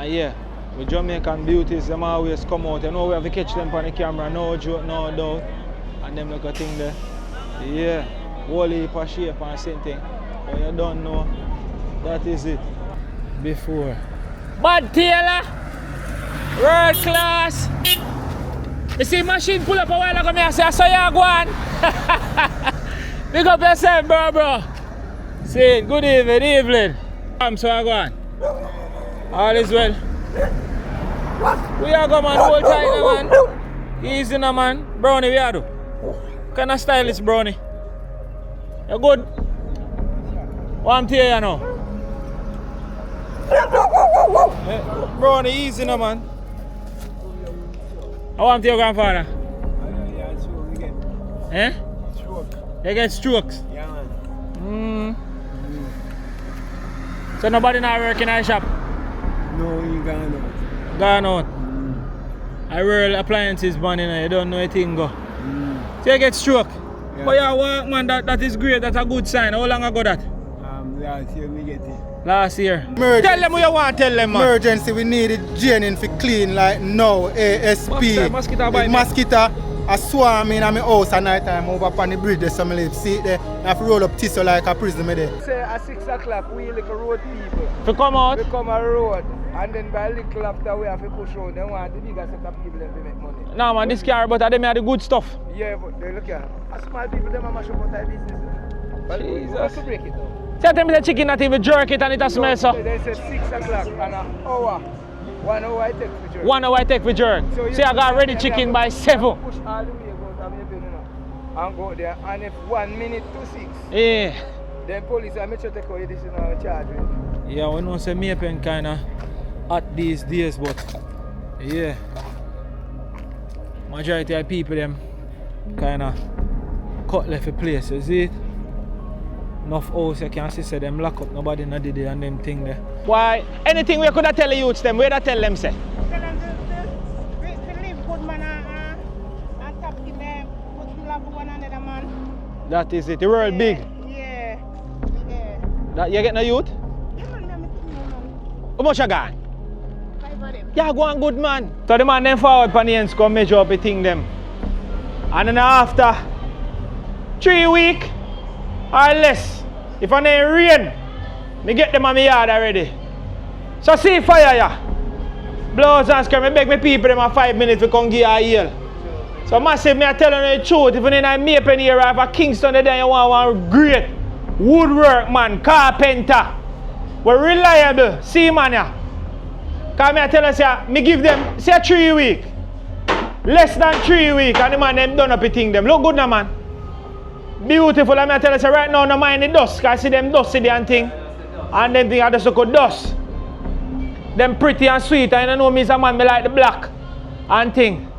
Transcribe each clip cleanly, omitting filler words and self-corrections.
And yeah, with Jamaican beauties, them always come out. You know we have to catch them on the camera, no joke, no doubt. And them look a thing there. Yeah, whole heap of shape and same thing. But you don't know, that is it. Before. Bad Taylor, world class. You see machine pull up a while ago, I say, I saw you go on. Big up yourself, bro. See, good evening. So I go on. All is well. We are going, man, hold tight, man. Easy now, man. Brownie, we are do. Kind of stylish, Brownie. You good? What I'm telling you now. Brownie, easy now, man. How am your grandfather? Yeah, stroke again. Eh? Stroke. You get strokes? Yeah, man. So nobody now working in the shop? No, you gone out. Gone out? I roll appliances, man, you don't know anything go. So you get stroke? Yeah. But you work, man, that is great, that's a good sign. How long ago that? Last year we get it. Last year. Emergency. Tell them what you want, tell them, man. Emergency, we needed draining for clean like now, ASP. Mosquito bite. Mosquito a swarm in my house at night time over upon the bridge there, some live. See it there, I have to roll up tissue like a prison there. Say at 6 o'clock we like a road people. To come out? We come a road and then by a little after we have to push road. They want the bigger set of people them to make money. No man, this car but them have the good stuff. Yeah, but they look here. Small people them are mash up their business. But we have to break it down. Tell them the chicken not even jerk it and it smells so. They said 6 o'clock and an hour. 1 hour I take for jerk. 1 hour I take for jerk. So I got ready chicken by 7. Push all the way about Jamaica, and go there. And if 1 minute to 6. Yeah. Then police I make sure take away this charge. Yeah, we know say Maypen kinda hot these days, but yeah. Majority of people them kinda cut left a place, you see it? Enough house you can see say them lock up, nobody not did it and them thing there. Why? Anything we could have tell the youths them, where that tell them say? Tell them to live good man and stop give them put love for one another man. That is it, the world big. Yeah. That you get no youth? Yeah, man, them man. How much you got? 5 of them. Yeah, go on good man. So the man them forward pan the ends come measure up the thing them. And then after 3 weeks or less, if I ain't rain, me get them on my yard already. So see fire ya. Blows and scream, I beg my people them 5 minutes to come give a yell. So massive me I tell you the truth, if you ain't a Maypen here or a Kingston there you want one great woodwork man, carpenter. We're reliable, see man ya. Cause me I tell you say, me give them say 3 weeks. Less than 3 weeks and the man them done up the thing them. Look good now man. Beautiful, and I tell you say right now no mind the dust, cause I see them dusty and thing. And them thing are just so good dust. Them pretty and sweet, and you know me as a man me like the black and thing.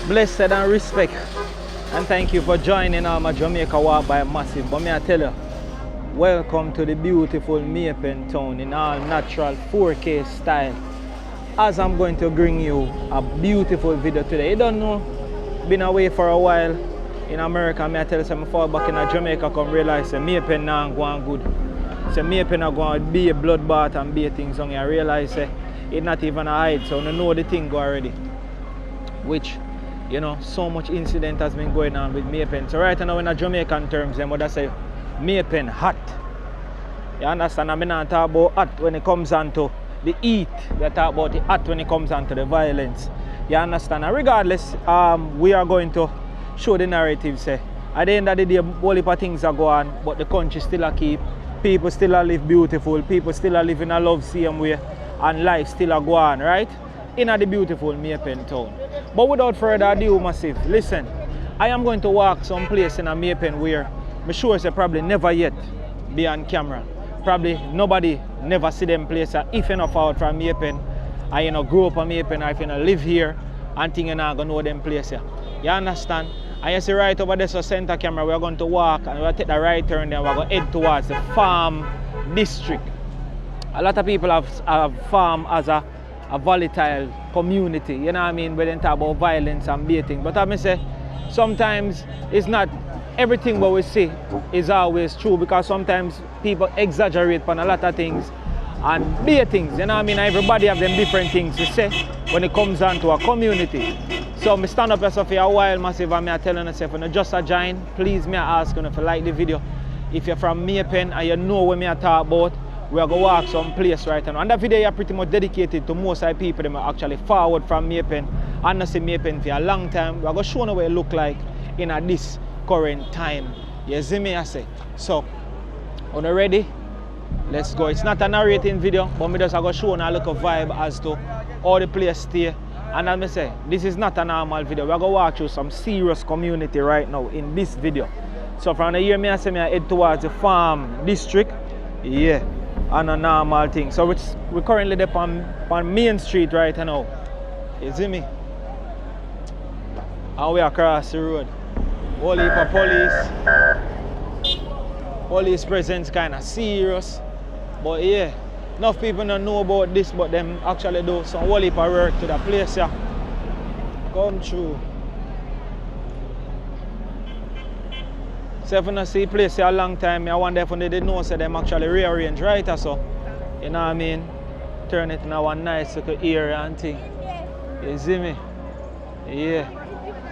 Blessed and respect and thank you for joining my Jamaica Walk by Massive. But me I tell you, welcome to the beautiful Maypen town in all natural 4K style. As I'm going to bring you a beautiful video today. You don't know, been away for a while in America. Me I tell you, so I fall back in Jamaica come realize that Maypen now going good. So Maypen are going to be a bloodbath and be things on. I realize it's not even a hide, so you know the thing go already. Which, you know, so much incident has been going on with Maypen. So right now in a Jamaican terms, them would say Maypen hot. You understand? I mean not talk about hot when it comes on to the heat. We talk about the hot when it comes down to the violence. You understand? And regardless, we are going to show the narrative. Say, at the end of the day, whole heap of things are going on, but the country still a keep. People still a live beautiful. People still a live in a love same way, and life still a go on, right? In the beautiful Maypen town. But without further ado, massive, listen. I am going to walk some place in a Maypen where I'm sure say probably never yet be on camera. Probably nobody never see them place if you're not out from Maypen, or you know grow up on Maypen, or if you know live here and think you're not gonna know them place here. You understand? And you see right over there, so center camera, we're going to walk and we'll take the right turn, then we're going to head towards the farm district. A lot of people have farm as a volatile community, you know what I mean, when they talk about violence and baiting. But I mean say, sometimes it's not everything what we see is always true, because sometimes people exaggerate on a lot of things and bait things, you know what I mean. Everybody have them different things to say when it comes down to a community. So I stand up yourself for a while, massive, and I telling myself, when you just a join, please me ask you if you like the video. If you're from Maypen and you know what I talk about, we are going to walk some place right now. And that video is pretty much dedicated to most of the people that are actually forward from Maypen and not see Maypen for a long time. We are going to show you what it look like in this current time. You see me, I say. So, are you ready? Let's go. It's not a narrating video, but I'm just going to show you a little vibe as to how the place stay. And as I say, this is not a normal video. We're going to walk through some serious community right now in this video. So from the year, I say I head towards the farm district. Yeah, and a normal thing. So we're currently there on Main Street right now. You see me? And we across the road. Whole heap of police. Police presence kind of serious. But yeah. Enough people don't know about this, but them actually do some whole heap of work to the place here. Come through. So if you don't see the place here a long time, I wonder if they didn't know so them actually rearrange right or so. You know what I mean? Turn it into one nice little area and thing. You see me? Yeah.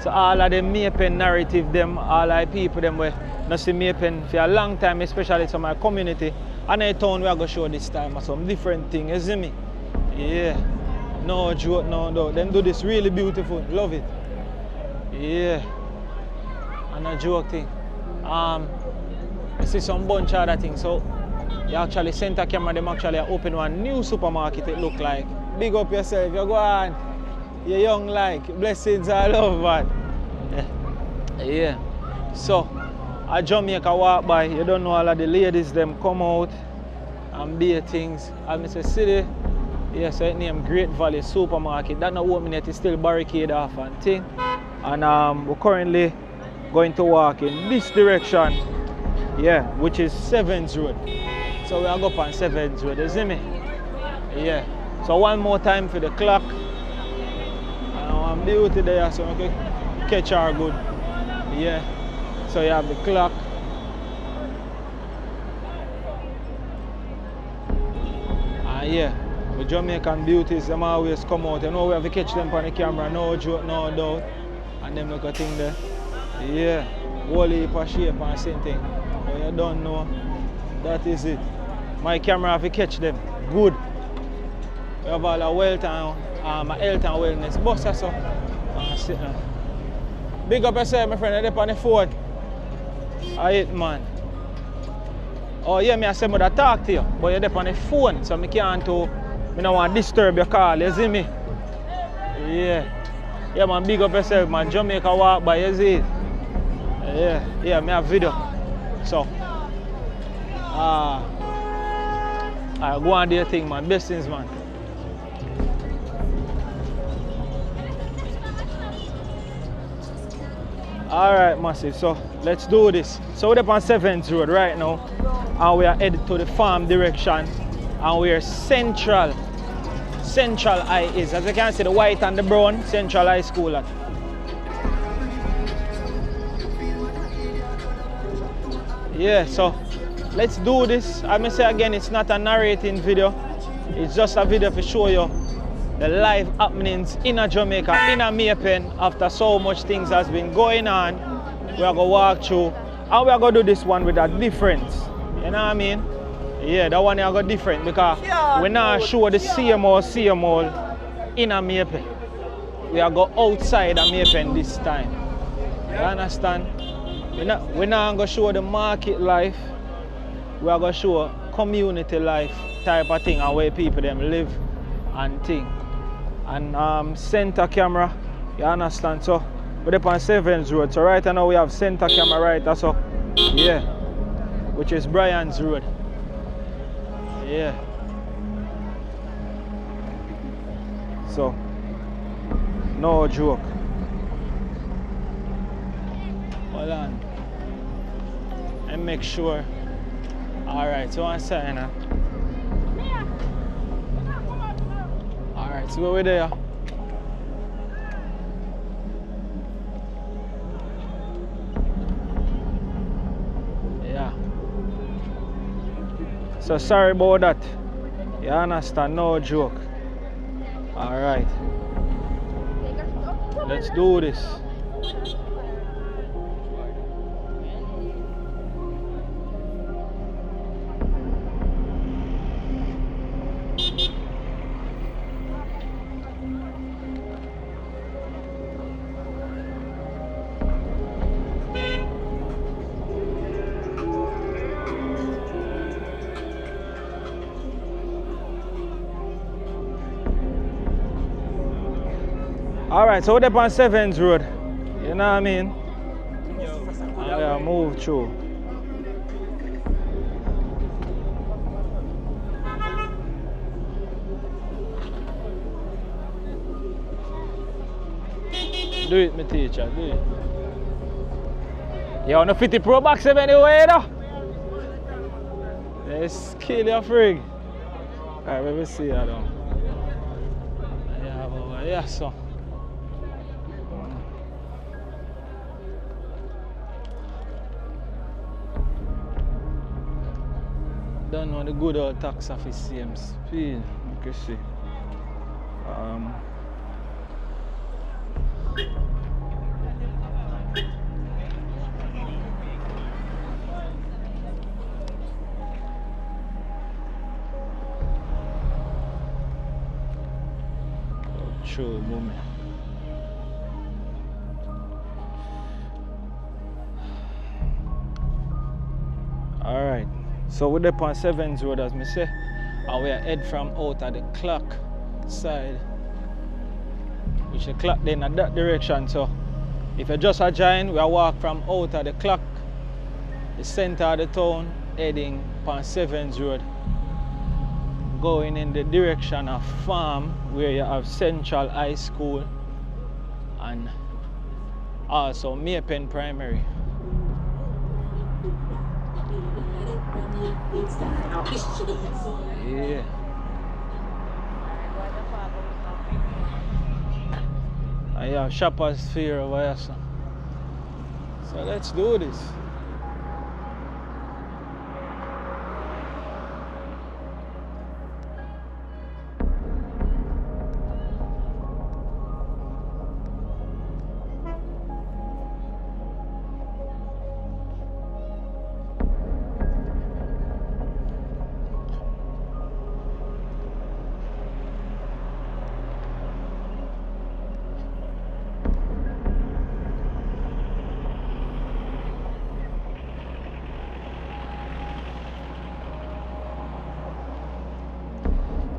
So all of the Maypen narrative, them, all of the people them where not see Maypen for a long time, especially some of my community. And in town we are going to show this time some different things, you see me? Yeah. No joke, no doubt. Them do this really beautiful. Love it. Yeah. And a joke thing. I see some bunch of other things. So you actually center camera, them actually open one new supermarket, it look like. Big up yourself, you go on. You're young like. Blessings all over. Yeah. So at Jamaica walk by, you don't know all of the ladies them come out and bear things. And I say city, yeah, so it named Great Valley Supermarket. That not open yet, it's still barricade off and thing. And we're currently going to walk in this direction, yeah, which is 7th Road. So we are going on 7th Road, you see me? Yeah. So one more time for the clock. And I'm beauty there so we can catch her good. Yeah. So you have the clock. And yeah, the Jamaican beauties, them always come out. You know we have to catch them on the camera, no joke, no doubt. And them look a thing there. Yeah, whole heap of shape and same thing. But you don't know, that is it. My camera have to catch them. Good. We have all a health and wellness bus or so. And sit down. Big up yourself, my friend, they're on the phone. Alright, man. Oh yeah, I said I talk to you, but you're there on the phone, so I can't do, I don't want to disturb your call, you see me? Yeah. Yeah, man, big up yourself, man. Jamaica walk by, you see it? Yeah, I have video. So, I go on do your thing, man. Best things, man. Alright, massive, so let's do this. So we're up on 7th Road right now, and we are headed to the farm direction, and we are Central High is, as you can see, the white and the brown, Central High School. Yeah, so let's do this. I may say again, it's not a narrating video, it's just a video to show you the live happenings in Jamaica, in Maypen, after so much things has been going on. We are going to walk through, and we are going to do this one with a difference. You know what I mean? Yeah, that one I got different because we not show the same old in a Maple. We are go outside of Maple this time. You understand? We not gonna show the market life. We are gonna show community life type of thing and where people them live and thing. And center camera, you understand? So we're up on 7th Road. So right now we have center camera right there, so yeah. Which is Brian's Road. Yeah. So no joke. Hold on. And make sure. Alright, so I'm saying alright, so we're there. Yeah. So sorry about that. You understand? No joke. Alright. Let's do this. Alright, so we're up on 7th Road. You know what I mean? Yeah, move through. Do it, my teacher, do it. You want to fit the Pro Box anyway, though? Let's kill your frig. Alright, let me see that though. Yeah, over here, so. Don't know the good old tax office same speed. You can see. True moment. All right. So we're up on 7th Road, as me say, and we are head from out at the clock side, which the clock then in that direction. So if you just a join, we are walk from out at the clock, the center of the town, heading on 7th Road, going in the direction of Farm, where you have Central High School and also Mapen Primary. Yeah. I have Shoppers Fair over here, so let's do this.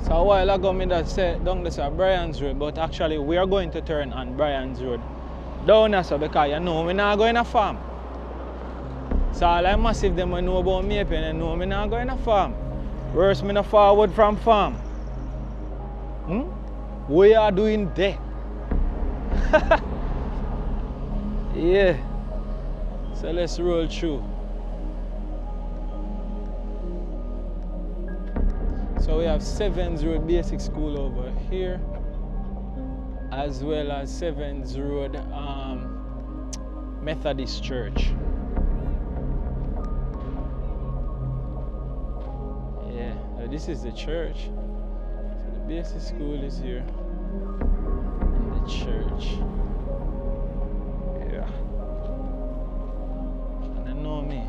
So a while ago, me that said down this is Brian's Road, but actually we are going to turn on Brian's Road down there, so because you know we're not going to farm. So all I massive them know about Maple and know me not going to farm. Worse, me not forward from farm. We are doing there. Yeah. So let's roll through. So we have 7th Road Basic School over here, as well as 7th Road Methodist Church. Yeah, this is the church. So the basic school is here, and the church. Yeah. And I know me.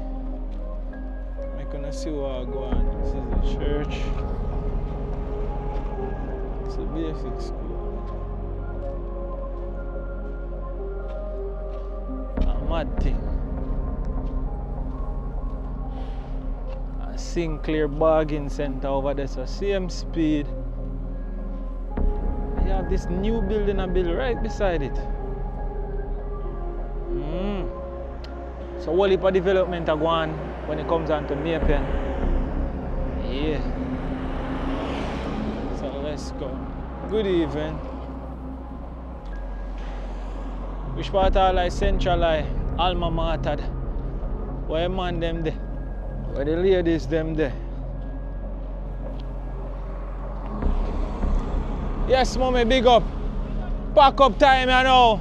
I'm gonna Let's see what I go on. This is the church. It's a basic school. A mad thing. A Sinclair bargain center over there, so same speed. You have this new building I built right beside it. So whole heap of development are going when it comes on to Maypen. Yeah. So let's go. Good evening. Which part of like Central Alma Mater? Where man them there? Where the ladies them there? Yes, mommy, big up. Pack up time, you know.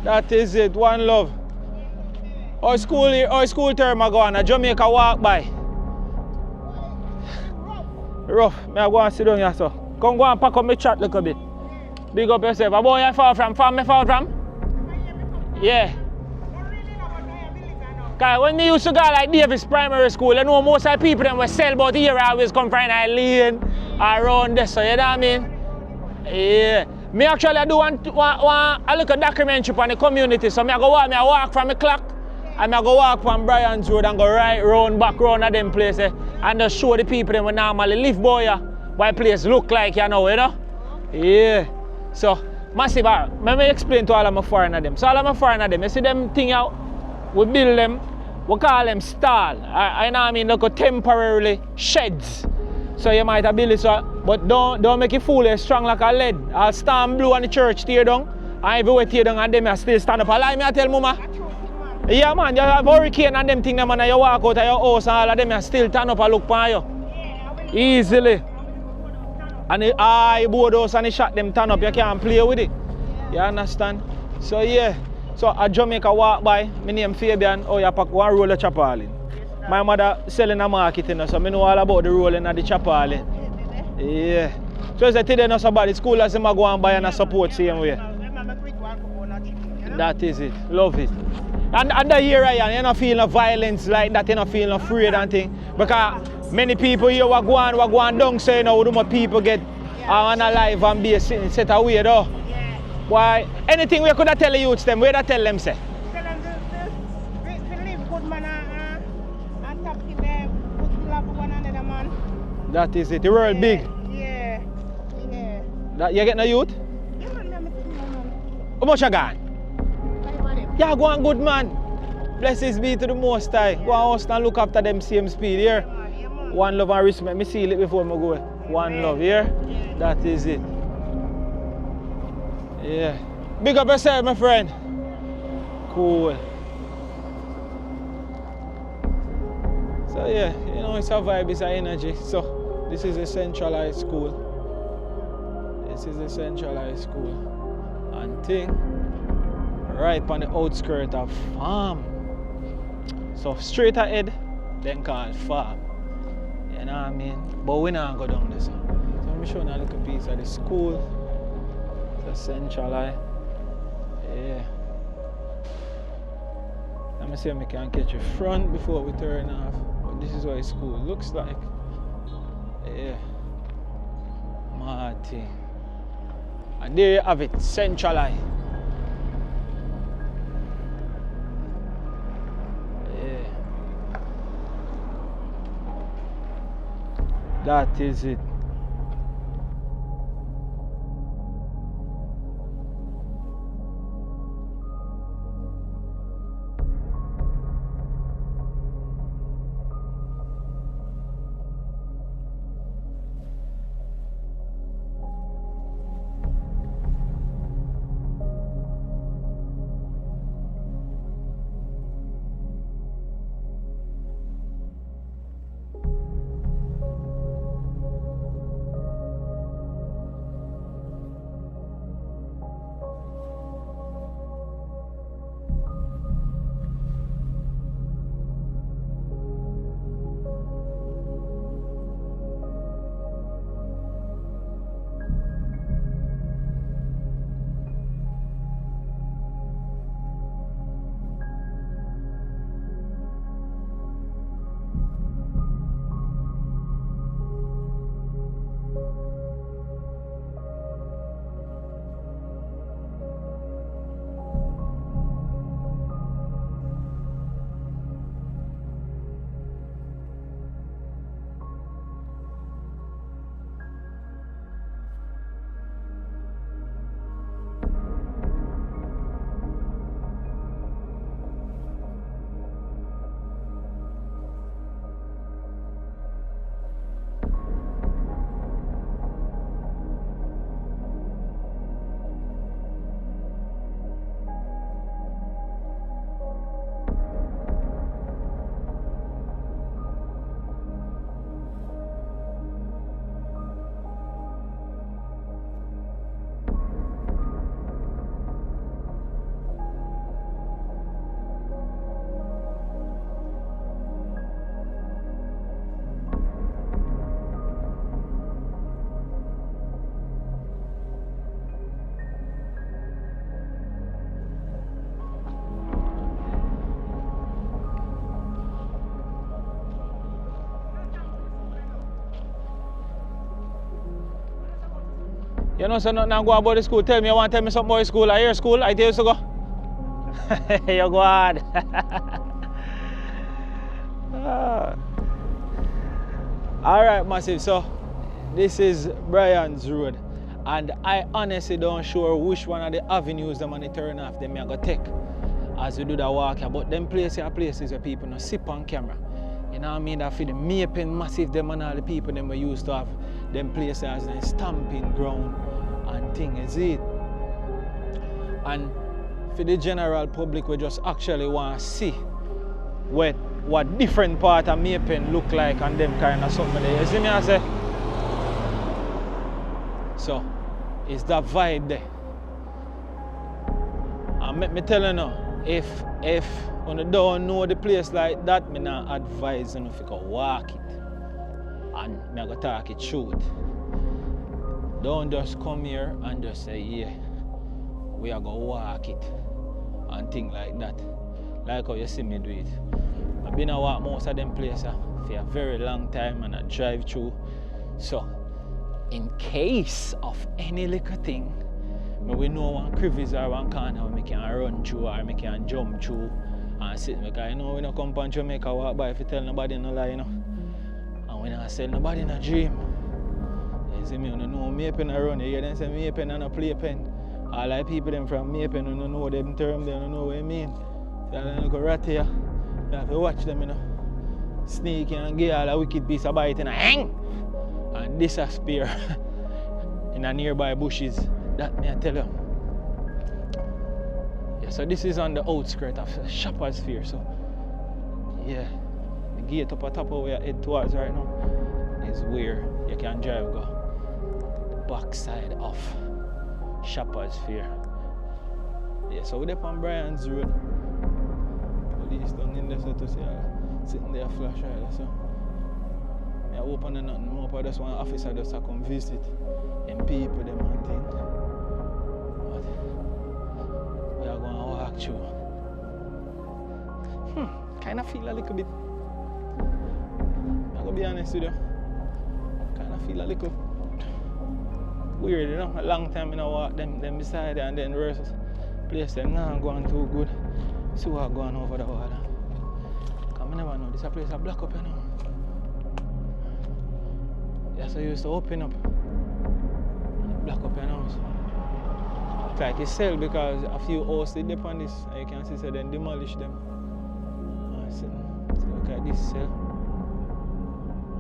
That is it. One love. Our school term I go on, a Jamaica walk by. Rough. I go and sit down here, so. Come go and pack up my chat a little bit. Big up yourself. A boy you far from? Farm me far from? Yeah. Cause when me used to go like Davis Primary School, you know most of the people them will sell about here always come from Lane around there, so you know what I mean? Yeah. Me actually do want a little documentary on the community, so I walk from the clock. And I go walk from Bryan's Road and go right round, back round at them places and just show the people them we normally live boy what place look like, you know? Yeah. So, massive. Let me explain to all of my foreigner them. So all of my foreigner them, you see them thing out, we build them, we call them stall. I know what I mean, like temporarily sheds. So you might have built it, so, but don't make it foolish, strong like a lead. I'll stand blue on the church tear down, and everywhere tear down and them I still stand up. Allow me I tell mama. Yeah man, you have hurricane and them things them and you walk out of your house and all of them and still turn up and look for you. Easily. And the board house and the shot them turn up, you can't play with it. You understand? So yeah. So a Jamaica walk by, my name Fabian, you pack one roll of chapalin. My mother selling a market, so I know all about the rolling of the chapalin. Yeah. So it's a today not so bad, the school as them go and buy and support same way. That is it. Love it. And the year you're not feeling no violence like that, you're not feeling afraid and thing. Because many people here were going down saying how do people get on alive and be set away though. Yeah. Why? Anything we could tell the youths them, where they tell them say? Tell them to live good man and stop keep put love for one another man. That is it. The world big. Yeah. That you get no youth? Yeah man, How much you got? Yeah, go on good man. Blessings be to the Most High. Go on house and look after them same speed here. Yeah, one love and respect. Me seal it before I go. One love here. Yeah. That is it. Yeah. Big up yourself, my friend. Cool. So yeah, you know it's a vibe, it's an energy. So this is a centralized school. This is a centralized school. And thing. Right on the outskirts of farm. So straight ahead, then called farm. You know what I mean? But we not go down this. So let me show you a little piece of the school. It's a central eye. Yeah. Let me see if we can catch the front before we turn off. But this is what the school looks like. Yeah. Marty. And there you have it, central eye. That is it. You know, so nothing go about the school. Tell me, you want to tell me something about the school? I hear school, I tell you to go. You go on. Alright, massive. So, this is Brian's Road. And I honestly don't sure which one of the avenues them on the turn off them I go take as we do the walk here. But them places are places where people no sip on camera. You know what I mean? That for the Mapen massive them and all the people them we used to have them places as a stamping ground and thing is it. And for the general public we just actually want to see what different part of Mapen look like and them kind of something there. You see me I say? So it's that vibe there. And let me tell you now, if you don't know the place like that, me not advise you if you can walk it. And me go talk it truth. Don't just come here and just say, yeah, we are gonna walk it and things like that. Like how you see me do it. I've been a walk most of them places for a very long time and I drive through. So in case of any little thing, we know one crevice or one corner where we can run through or we can jump through and sit. Because you know we don't come from Jamaica walk by if you tell nobody no lie, you know. And we don't sell nobody no dream. You see me, you know Mapen around here, then say Mapen and a playpen. All the people them from Mapen, you don't know them term, they don't know what I mean. So they don't go rat here. You have to watch them, you know. Sneak and get all a wicked piece of bite and hang and disappear in a nearby bushes. That may I tell you. Yeah, so this is on the outskirts of Shoppers Fair. So yeah, the gate up at top of where I head towards right now is where you can drive go. The backside of Shoppers Fair. Yeah, so we're up on Brian's Road. Police down in there so to see sitting there flash right there. So I open nothing more, but just one officer just to come visit and people them and things. But we are going to walk through. Kind of feel a little bit. I'm going to be honest with you. Kind of feel a little weird, you know. A long time I walk them beside and then versus place them now going too good. See what going over the water. Because I never know, this place is blocked up, you know. Yeah, so you used to open up and block up your house. It's like a cell because a few houses dip on this and you can see so then demolish them. So look at this cell.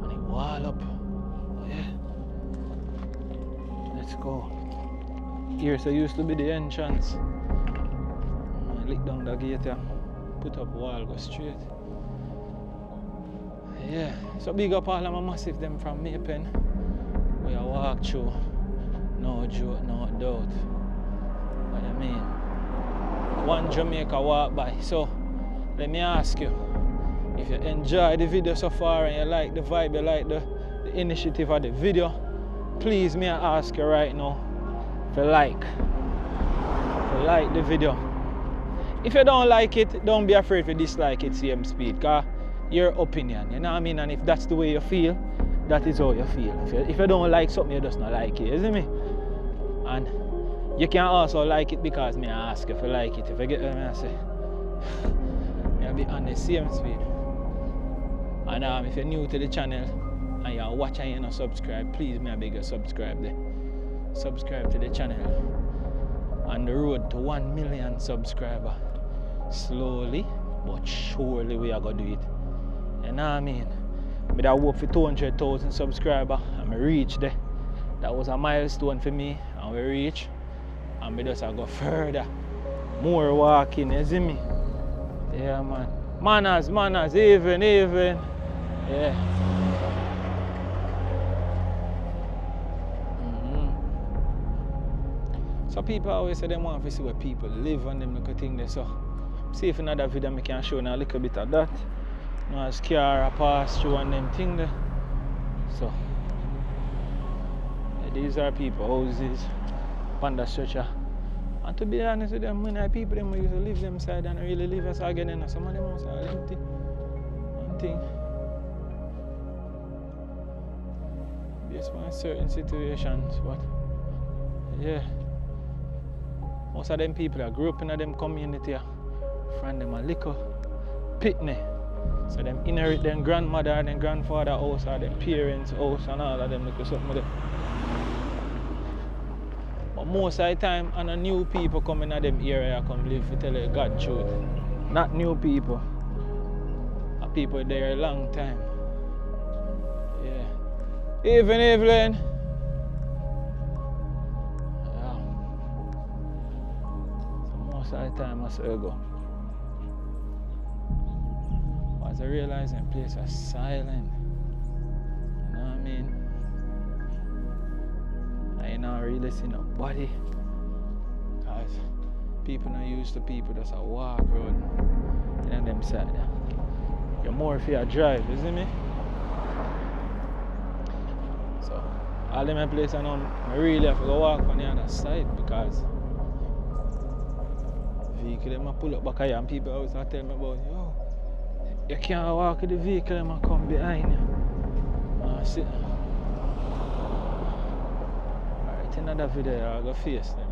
And it wall up. Oh yeah. Let's go. Here so used to be the entrance. I lick down the gate here. Put up wall, go straight. Yeah, so big up all of my massive them from Mapen. We are walk through. No joke, no doubt. What I mean? One Jamaica walk by. So let me ask you, if you enjoy the video so far and you like the vibe, you like the initiative of the video, please may I ask you right now if you like the video. If you don't like it, don't be afraid to dislike it same speed. Cause your opinion, you know what I mean? And if that's the way you feel, that is how you feel. If you don't like something, you just not like it, isn't me? And you can also like it because me ask if you like it. If you get what I say, I'll be on the same speed. And if you're new to the channel and you're watching and you're not subscribed, please may I beg you subscribe there. Subscribe to the channel. On the road to 1 million subscribers. Slowly but surely we are going to do it. You know what I mean? But I work for 200,000 subscribers and I reach there. That was a milestone for me and we reach. And we just go further. More walking, you see me? Yeah man. Manners, even. Yeah. So people always say they want to see where people live and them little thing there. So see if in another video I can show you a little bit of that. You know, as car pass through and them thing there. So yeah, these are people houses, panda structure. And to be honest with them, many people them used to live them side and really live as again and some of them houses are empty. And thing. Based on certain situations, but Yeah. Most of them people that grew up in them community, from them a little pitney. So them inherit them grandmother and them grandfather house or them parents' house and all of them little something there. But most of the time, and the new people come in them area come live to tell you God truth. Not new people. People there a long time. Yeah. Even Evelyn. Yeah. So most of the time I say go. As I realize the place is silent. You know what I mean? I ain't not really see nobody. Cause people not used to people just a walk around and them side there. You're more if you drive, you see me? So, all them places I know, I really have to go walk on the other side because vehicle them pull up back here and people always tell me about, yo, you can't walk with the vehicle them come behind you. Sit down. Alright, in another video I'll go face them.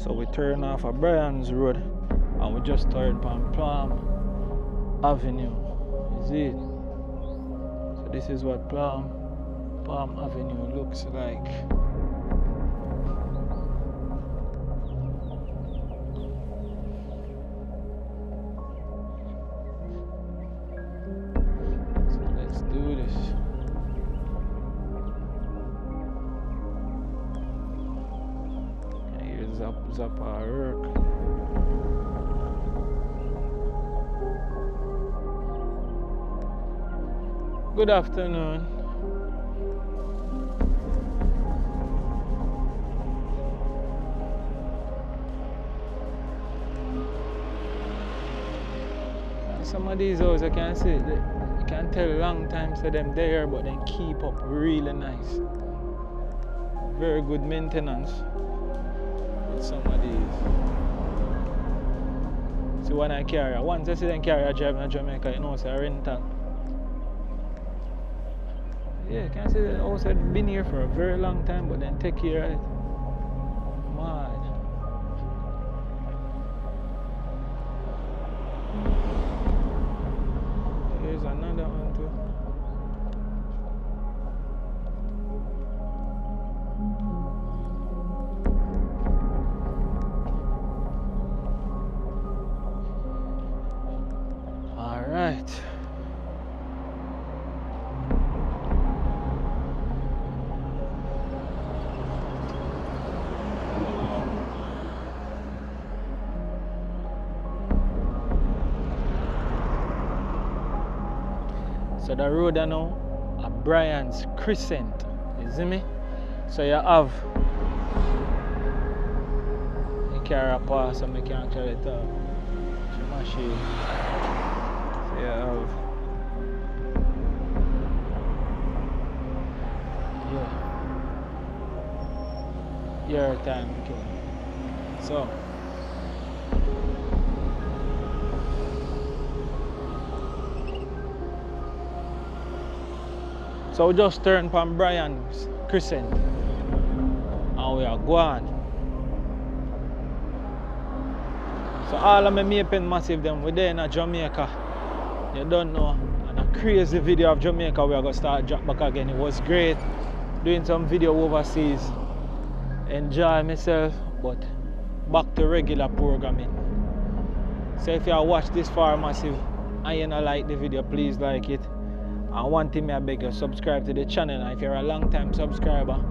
So we turn off of Brian's Road and we just turned on Palm Avenue. Is it? So this is what Palm Avenue looks like. So let's do this. Up our work. Good afternoon. Some of these houses I can see, you can tell long time so them there, but then keep up really nice. Very good maintenance. Some of these. See when I carry, once I see them carry driving to Jamaica, you know it's a rental. Yeah, you can see the house had been here for a very long time, but then take care of it. Mad. Here's another one too. Right. So the road I know at Brian's Crescent, you see me? So you have you carry a pass so I can actually talk. Machine. Yeah. Your time, okay. So we just turned from Brian's Crescent and we are going. So all of my Mapen Massive them, we're there in Jamaica. You don't know. And a crazy video of Jamaica we are going to start drop back again. It was great doing some video overseas. Enjoy myself, but back to regular programming. So if you watch this far Massive and you don't like the video, please like it. And one thing I beg you, subscribe to the channel. And if you're a long time subscriber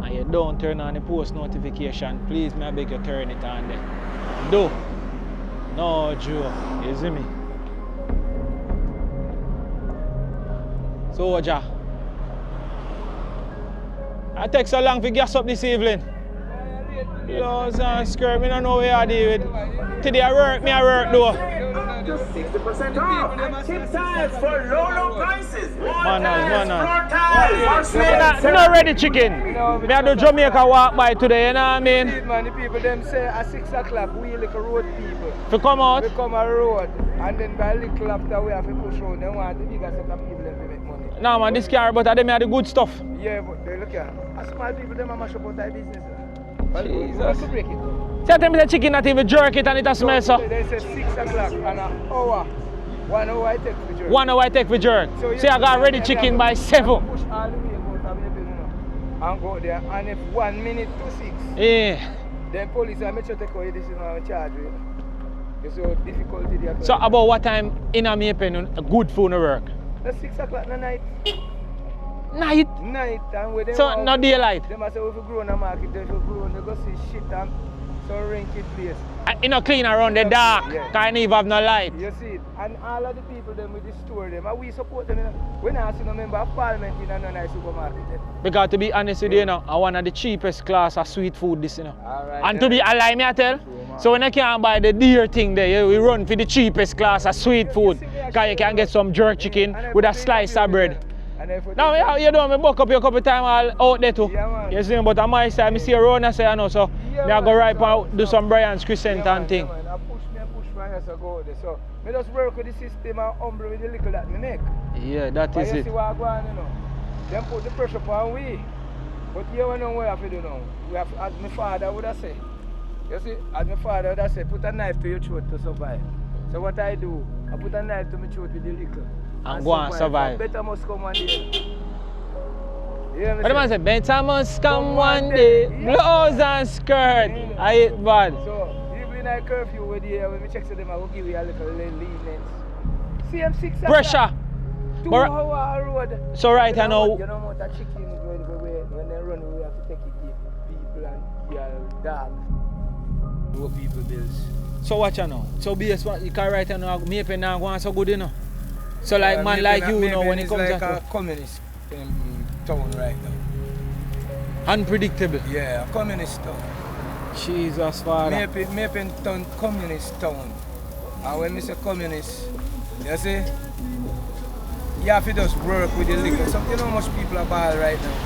and you don't turn on the post notification, please I beg you turn it on there. Do. No joke, you see me? Soldier. I take so long to gas up this evening. Blouse and skirt, I don't know what I deal with. Today I work though. 60% off and cheap tiles for low prices. Manners. No ready chicken. Me I do Jamaica walk by today, you know what I mean? Man, the people them say at 6 o'clock we little road people. To come out. We come a road and then by little after we have to push on. They want the bigger set of people them to make money. No man, this car but them have the good stuff. Yeah, but they look here. A small people them a mash up out their business. Jesus. We break it. Say them the chicken not even jerk it and it a smell so. They say 6 o'clock and an hour. 1 hour I take for jerk. 1 hour I take for jerk. So I got ready chicken by 7. Push all the way out of Maple, and go there. And if 1 minute to 6. Yeah. Then police I make sure take away this is not charge you. You see how difficult it is. So about what time in a Maple good food no work? That's 6 o'clock in the night. Night. Night and with them. So no daylight. They must say if you grow in the market, if you grow, they go see shit and some rinky place. You know clean around the dark. Yeah. Can't even have no light. You see it. And all of the people them with the store them, and we support them. You know. We not see no member of parliament in a nice supermarket. Because to be honest with you, I one of the cheapest class of sweet food this, Alright, and to be alive, me I tell. So when I can't buy the dear thing there, we run for the cheapest class of sweet food. Because you can get some jerk chicken with a slice of bread. Now you know, I buck up you a couple times out there too. Yeah, you see, but on my side, I see a road and say I know, so I go right and do some Brian's crescent and thing. I push my ass and go there. So I just work with the system and humble with the little that I make. Yeah, that is you it. see what I go on, you know. Them put the pressure upon we. But you know what we have to do now. We have, as my father would have said. You see, as my father would have said, put a knife to your throat to survive. So what I do, I put a knife to my throat with the little. And go and survive. Better must come one day. Yeah, What the man say? Better must come one day. Blouse and skirt. I hate bad. So, even in a curfew with you, when we check to them, I will give you a little lenience. CM6 Pressure. 2 hour road. So right you now. You know what that chicken is when they run, we have to take it give people and dogs. Do people bills. So what you know? So BS, you can write now, Maple now going so good, you know. So like man like you know when it comes like to a communist town right now. Unpredictable. Yeah, a communist town. Jesus Father. Maple town, communist town. And when I say communist, you see, you have to just work with the liquor. So you know how much people are bad right now.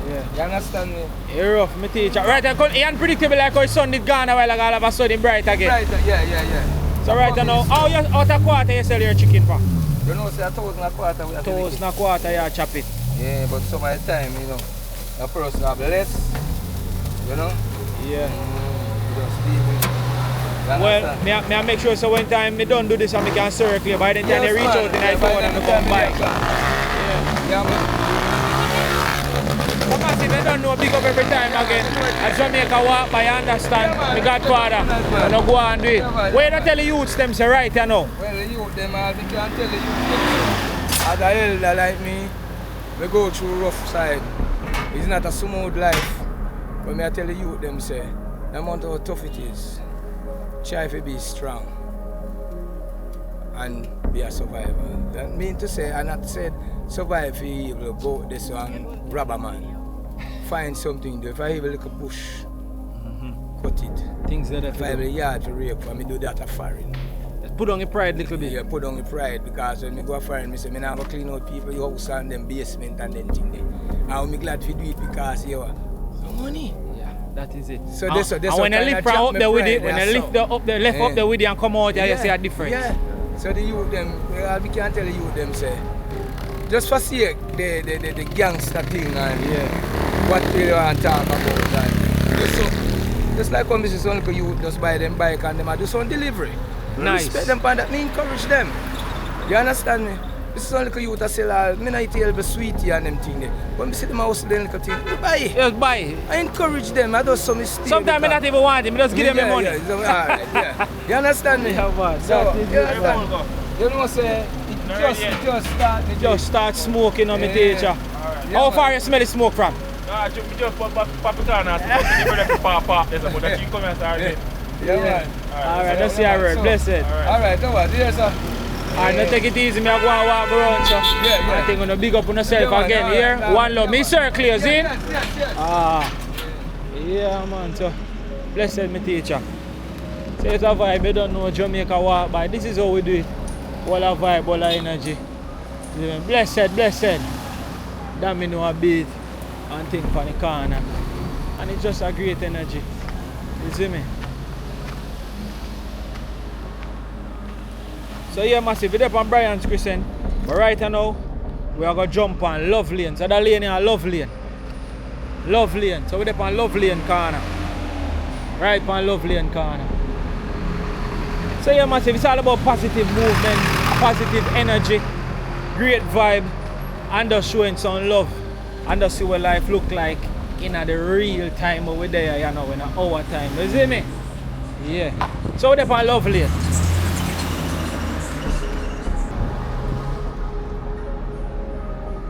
Yeah. You understand me? You're rough, my teacher. Right, he unpredictable like how his son did gone a while ago, all of a sudden bright again. Right, yeah. So right now, how you out a quarter you sell your chicken for? You know, say 1,000 a quarter we have to 1,000 a quarter you chop it. Yeah, but some of the time, you know, a person have less, you know? Yeah. Just leave it. Well, me I make sure so when time me don't do this and me can circle by the time they reach out in the phone and me come by. Yeah, man. Because if they don't know, big up every time again. And Jamaica walk by, you understand? Me godfather. And I go and do it. Where you tell the youths them say right, you know? Well, the youth them, I can tell the youth them. As an elder like me, we go through rough side. It's not a smooth life. But me I tell the youth them say, no matter how tough it is, try to be strong and be a survivor. That mean to say, I not said survive for evil, go this one, rob a man. Find something, do if I have a little bush, cut it. Things that If I have a yard to rape, I do that a foreign. Put on your pride a little bit. Yeah, put on your pride because when I go foreign, I say, I never clean out people, your house and them basement and then thing there. I'm glad to do it because you have money. Yeah, that is it. So and when I lift from up there with it, when I lift up there, left up there with it and come out, you see a difference. Yeah. So the youth them, well, we can't tell the youth them say, just forsake the gangster thing and what they want to talk about. Like. Just like when Mrs. Uncle youth just buy them bike and them do some delivery. Nice. Respect them for that, me encourage them. You understand me? Mrs. Uncle youth I sell all, me not eat the sweetie and them thing there. When I see them house them little thing, I buy it. Just buy it. I encourage them, I do some mistake. Sometimes I not even want it, I just give them the money. Yeah. You understand me? Yeah, man. So, you understand? You know say, it just start smoking on my teacher. How far you smell the smoke from? Just pop it on and pop. There's a good thing coming started. Yeah, man. Alright, let's see our word. Bless it. Alright, come on, yes, sir. Alright, now take it easy, me I go and walk around, so. I think I'm gonna big up on yourself again here. One love, me circle, you see? Yes. Yeah, man, so. Blessed me teacher. Say it's a vibe, you don't know Jamaica walk by. This is how we do it. All a vibe, all a energy. Blessed, blessed. That me know a beat and think for the corner. And it's just a great energy. You see me? So yeah, massive, we're up on Brian's Crescent. But right now, we are going to jump on Love Lane. So that lane is Love Lane. Love Lane. So we're up on Love Lane corner. Right on Love Lane corner. So yeah, massive, it's all about positive movement, positive energy, great vibe, and just showing some love. And just see what life look like in the real time over there, you know, in our time. You see me? Yeah. So we're up on Love Lane.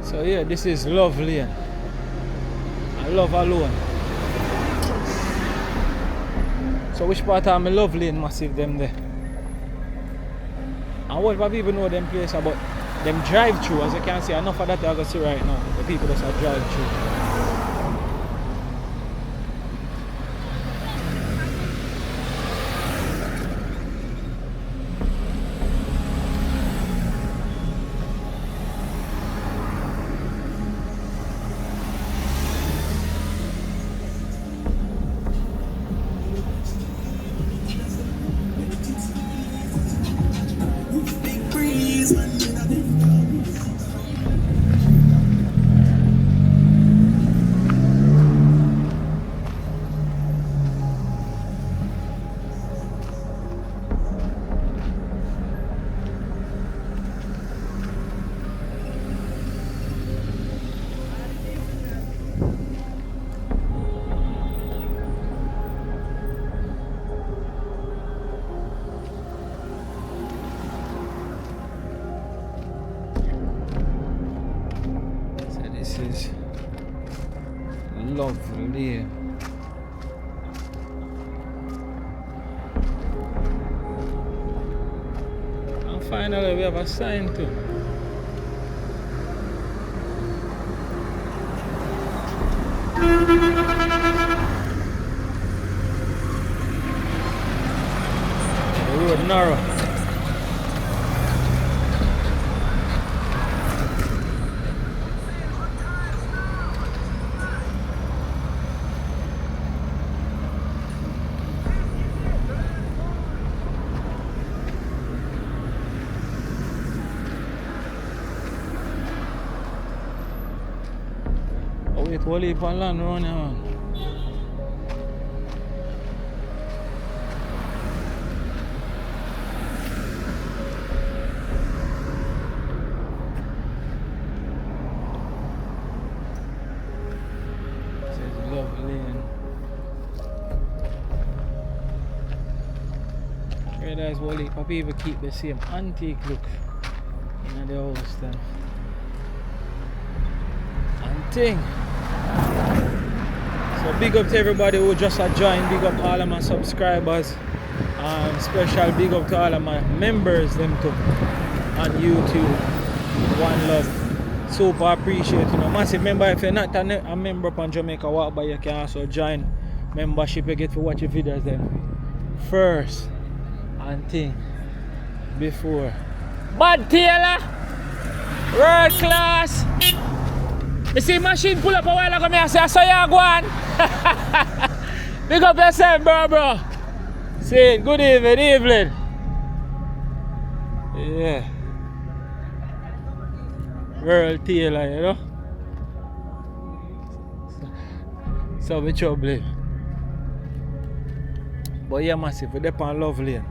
So yeah, this is Love Lane. I love alone. So which part of my Love Lane massive them there? And what people know them place about them drive through, as you can see, enough of that I can see right now. The people that are drive through. Is lovely. And finally we have a sign too. The road narrow. Wait, whole heap of land around here, man. This is Love Lane. Here there's whole heap of people keep the same antique look in the house then. And thing. So big up to everybody who just joined, big up to all of my subscribers, special big up to all of my members them too on YouTube. One love, super appreciate, you know. Massive member, if you're not a member on Jamaica Walk By, you can also join membership. You get to watch your videos then first and thing before. Bad Taylor, world class. You see machine pull up a while ago, I say, I saw you go on. Big up yourself, bro. See, good evening. Yeah. World Taylor, you know. So we trouble. But yeah, massive, we're up on Love Lane.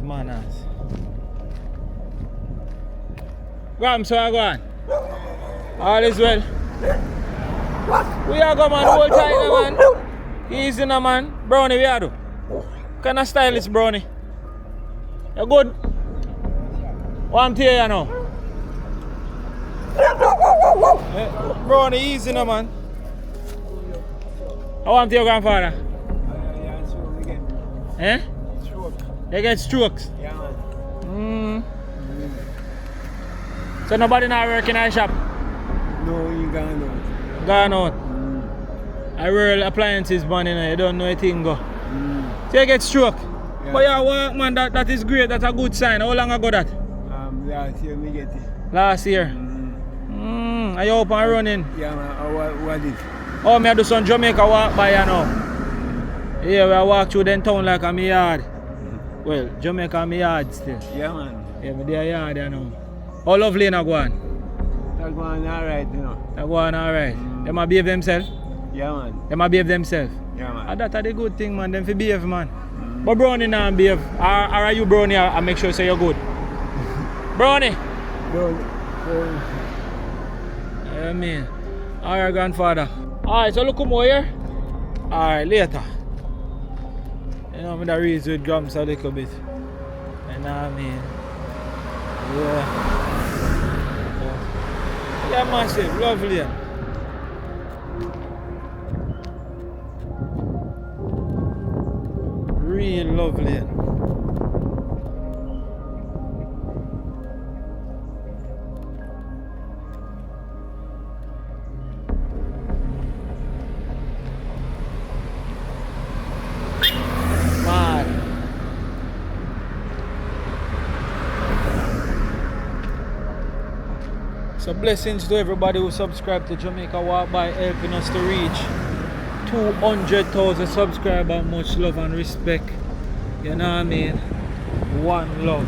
Manners. Go on, so I go on. All is well. We are going, man, hold tight, man. Easy now, man. Brownie, we are do. Kind of stylish, Brownie. You good? What I'm telling you now. Brownie, easy no man. I want to your grandfather. Eh? They get strokes. Yeah, man. So nobody not working at shop? No, you gone out. Gone out. I rural appliances man, you know, you don't know anything go. So you get stroke. Yeah. But you work man, that is great, that's a good sign. How long ago that? Last year me get it. Last year. Are you up and running? Yeah, man. What is? Oh, me I do some Jamaica walk by you know. Yeah, we walk through the town like a me yard. Well, Jamaica me yard still. Yeah, man. Yeah, me there yard you know. How lovely na go on? That going alright, you know. That go on alright. Them a behave themselves? Yeah, man. Them a behave themselves? Yeah, man. And that's the good thing man, them fi behave man. But Brownie now behave. Or are you Brownie and make sure say you're good? Brownie? Yeah, man. Alright, grandfather. Alright, so look come over here. Alright, later. You know, I'm gonna raise with grams a little bit. You know what I mean? Yeah. Yeah, massive, lovely. Real lovely. So blessings to everybody who subscribed to Jamaica Walk by, helping us to reach 200,000 subscribers. Much love and respect. You know what I mean? One love.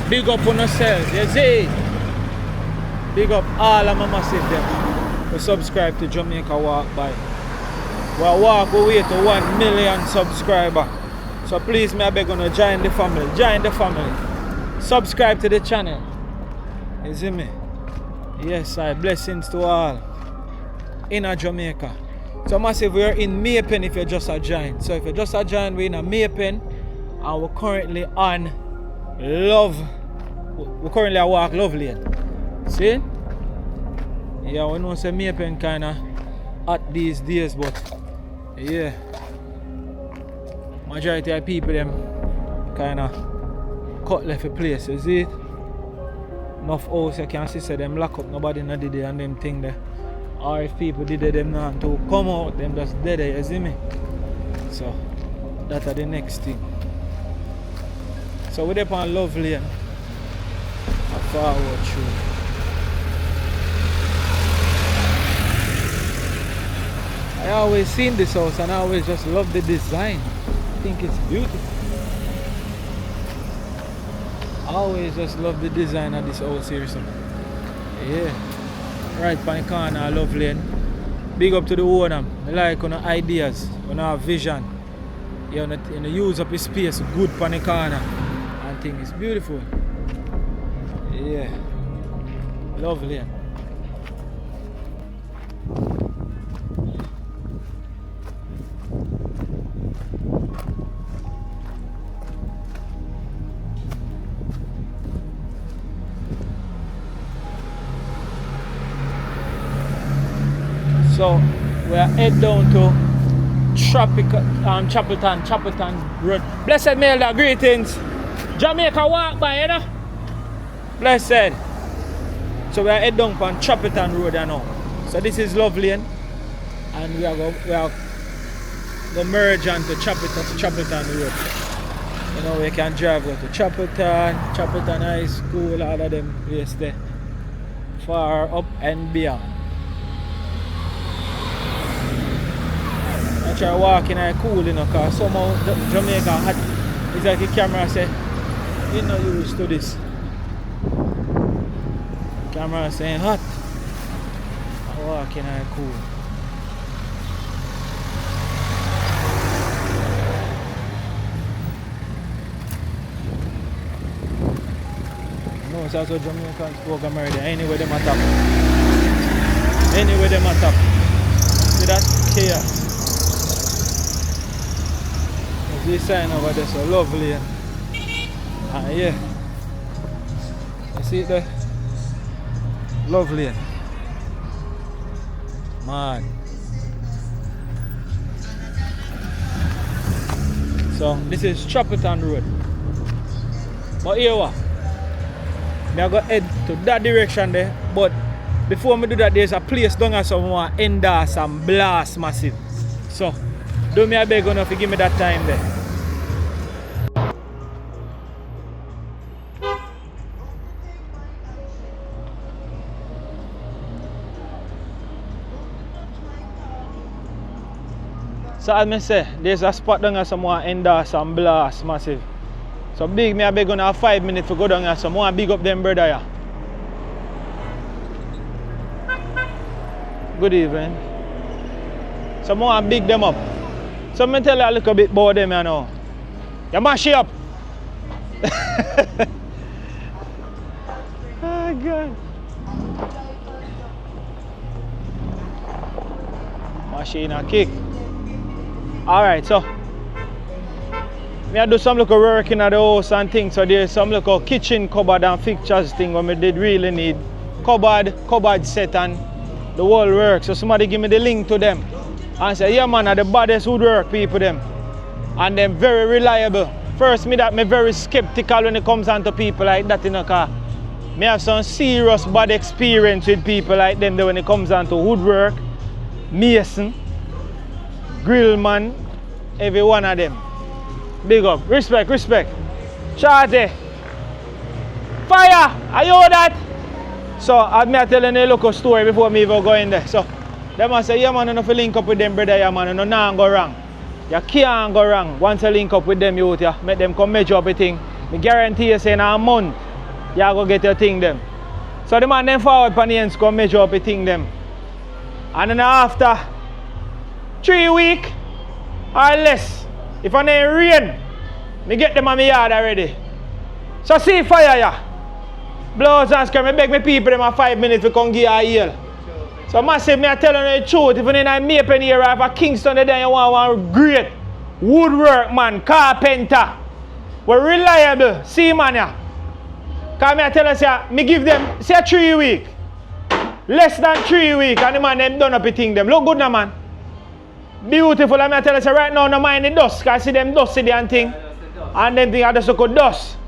Big up on yourselves, you see? Big up all of my massive them who subscribe to Jamaica Walk by. We walk away to 1 million subscribers. So please, me I beg you to join the family. Join the family. Subscribe to the channel. You see me? Yes, I blessings to all in Jamaica. So massive, we're in Maypen if you're just a join. So if you're just a join, we're in a Maypen and we're currently on Love. We're currently at Walk Love Lane. See? Yeah, we know say Maypen kinda hot these days, but yeah. Majority of people them kinda cut left a place, you see it? Enough house you can see say them lock up, nobody not did it and them thing there. Or if people did it, them not to come out, them just dead there, you see me? So that's the next thing. So we're up on Love Lane. I forward through. I always seen this house and I always just love the design. I think it's beautiful. I always just love the design of this house here. So yeah. Right by the corner, Love Lane. Big up to the owner. I like on ideas, on our vision. You know, use up his space good by the corner. I think it's beautiful. Yeah. Love Lane. So we are head down to Chapelton Road. Blessed Melda, greetings. Jamaica Walk by, you know? Blessed. So we are head down on Chapelton Road, you know. So this is Love Lane. And we are going to merge onto Chapelton Road. You know, we can drive go to Chapelton High School, all of them places there. Far up and beyond. I try walking and cool, you know, because somehow Jamaica hot. It's like the camera say, you're not used to this. Camera saying hot. I walking and cool. No, it's also Jamaicans spoke America. Anyway, them attack. Anyway, them attack. See that? Chaos. This sign over there so lovely. Yeah. You see it there? Lovely. Man. So this is Chapelton Road. But here what? I go head to that direction there. But before me do that, there's a place down here somewhere endorse and blast massive. So do me a beg enough to give me that time there. So as I say, there's a spot down here somewhere endorse and blast massive. So big me a beg gonna have 5 minutes to go down here. So I want to big up them brother here. Good evening. So I want to big them up. So I tell you a little bit about them you know. You mash it up. Oh God. Machine a kick. Alright, so I do some little work in the house and things. So there's some little kitchen cupboard and fixtures thing where I did really need cupboard set and the whole work. So somebody give me the link to them and say, yeah man, are the baddest woodwork people them. And them very reliable. First me very skeptical when it comes on to people like that in a car. Me have some serious bad experience with people like them when it comes on to woodwork, mason, grill man, every one of them. Big up, respect. Charlie. Fire! Are you that? So I'm telling you a local story before me even go in there. So them I say, yeah man, you don't link up with them brother, yeah man, you don't go wrong. You can't go wrong. Once you link up with them youth, yeah, make them come measure up a thing. I guarantee you say in a month, you go get your thing them. So the man then forward pan the ends come measure up a thing them. And then after 3 weeks or less, if I ain't rain, me get them on my yard already. So see fire ya. Blows and scream, I beg me people them a 5 minutes to come give a heal. So massive, me I telling you the truth, if you need a Maple here or a Kingston there, you want one great woodwork man, carpenter. We're reliable, see man ya. Cause me I tell you, say, me give them, say 3 weeks. Less than 3 weeks and the man them done up a thing them. Look good now man. Beautiful, and I tell you, say, right now, no mind the dust, because I see them dusty and thing. And them thing are just so dust.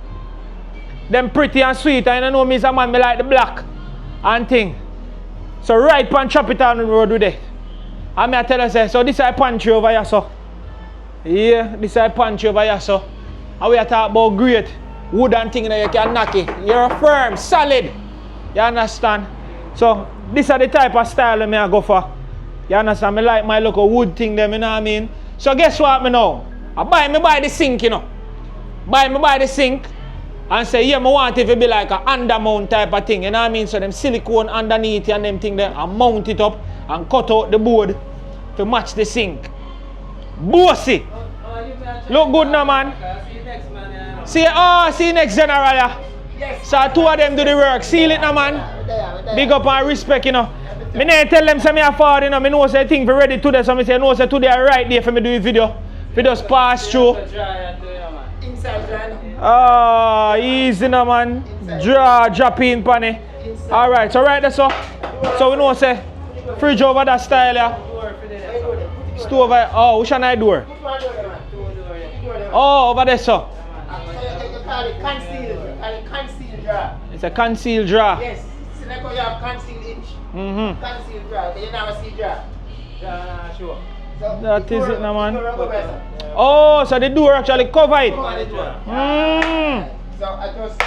Them pretty and sweet, and you know me as a man, me like the black and thing. So right pan Chapelton Road with it. And I tell you, say, so this is a pantry over here, so. Yeah, this is a pantry over here, so. And we are talking about great wood and thing that you can knock it. You're firm, solid. You understand? So this is the type of style that I go for. You understand? I like my local wood thing them, you know what I mean? So guess what me now? I buy the sink, you know. Buy the sink and say, yeah, I want it to be like an undermount type of thing, you know what I mean? So them silicone underneath and them thing there, and mount it up and cut out the board to match the sink. Bossy! Look good now, man. See you next general, yeah. So two of them do the work. Seal it now, man. Big up and respect, you know. Me never tell them say me a forward, you know. Me know say thing for ready today, so me say no say today I right there for me do the video. If you just pass through. Ah, easy now man. Drop in panny. Alright, so right there so. So we know say fridge over that style yeah. Stove over. Oh, which one I door? Oh, over there so. It's a concealed drawer. Yes. So like how you have concealed inch. Concealed drawer, but you never see drawer. Sure. So that is it now, man. Oh, so the door actually covered. So I just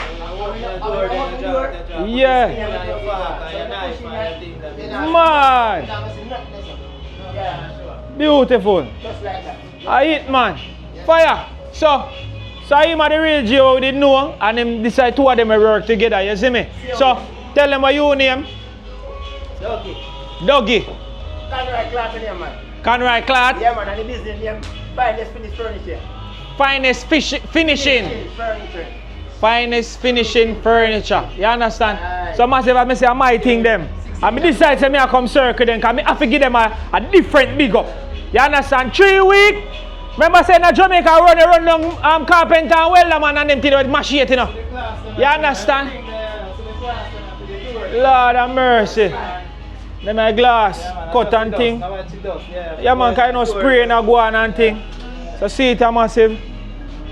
yeah. Man. Beautiful. Just like that. I hit man. Fire. So him are the real Geo we didn't know and them decide two of them will work together, you see me? So tell them what your name. Dougie. Conroy Clark name man. Conroy Clark? Yeah man, and the business name Finest Finish Furniture. Finest finishing. Furniture. Finest finishing furniture. You understand? So massive I say I might think them. And I decide to me I come circle them because I have to give them a different big up. You understand? 3 weeks. Remember saying that Jamaica run down carpenter and welder man and them things with machete, you know. You understand? Lord have mercy. Them my glass, cut and thing. Yeah man, kind of spray and go on and thing. So see it a massive.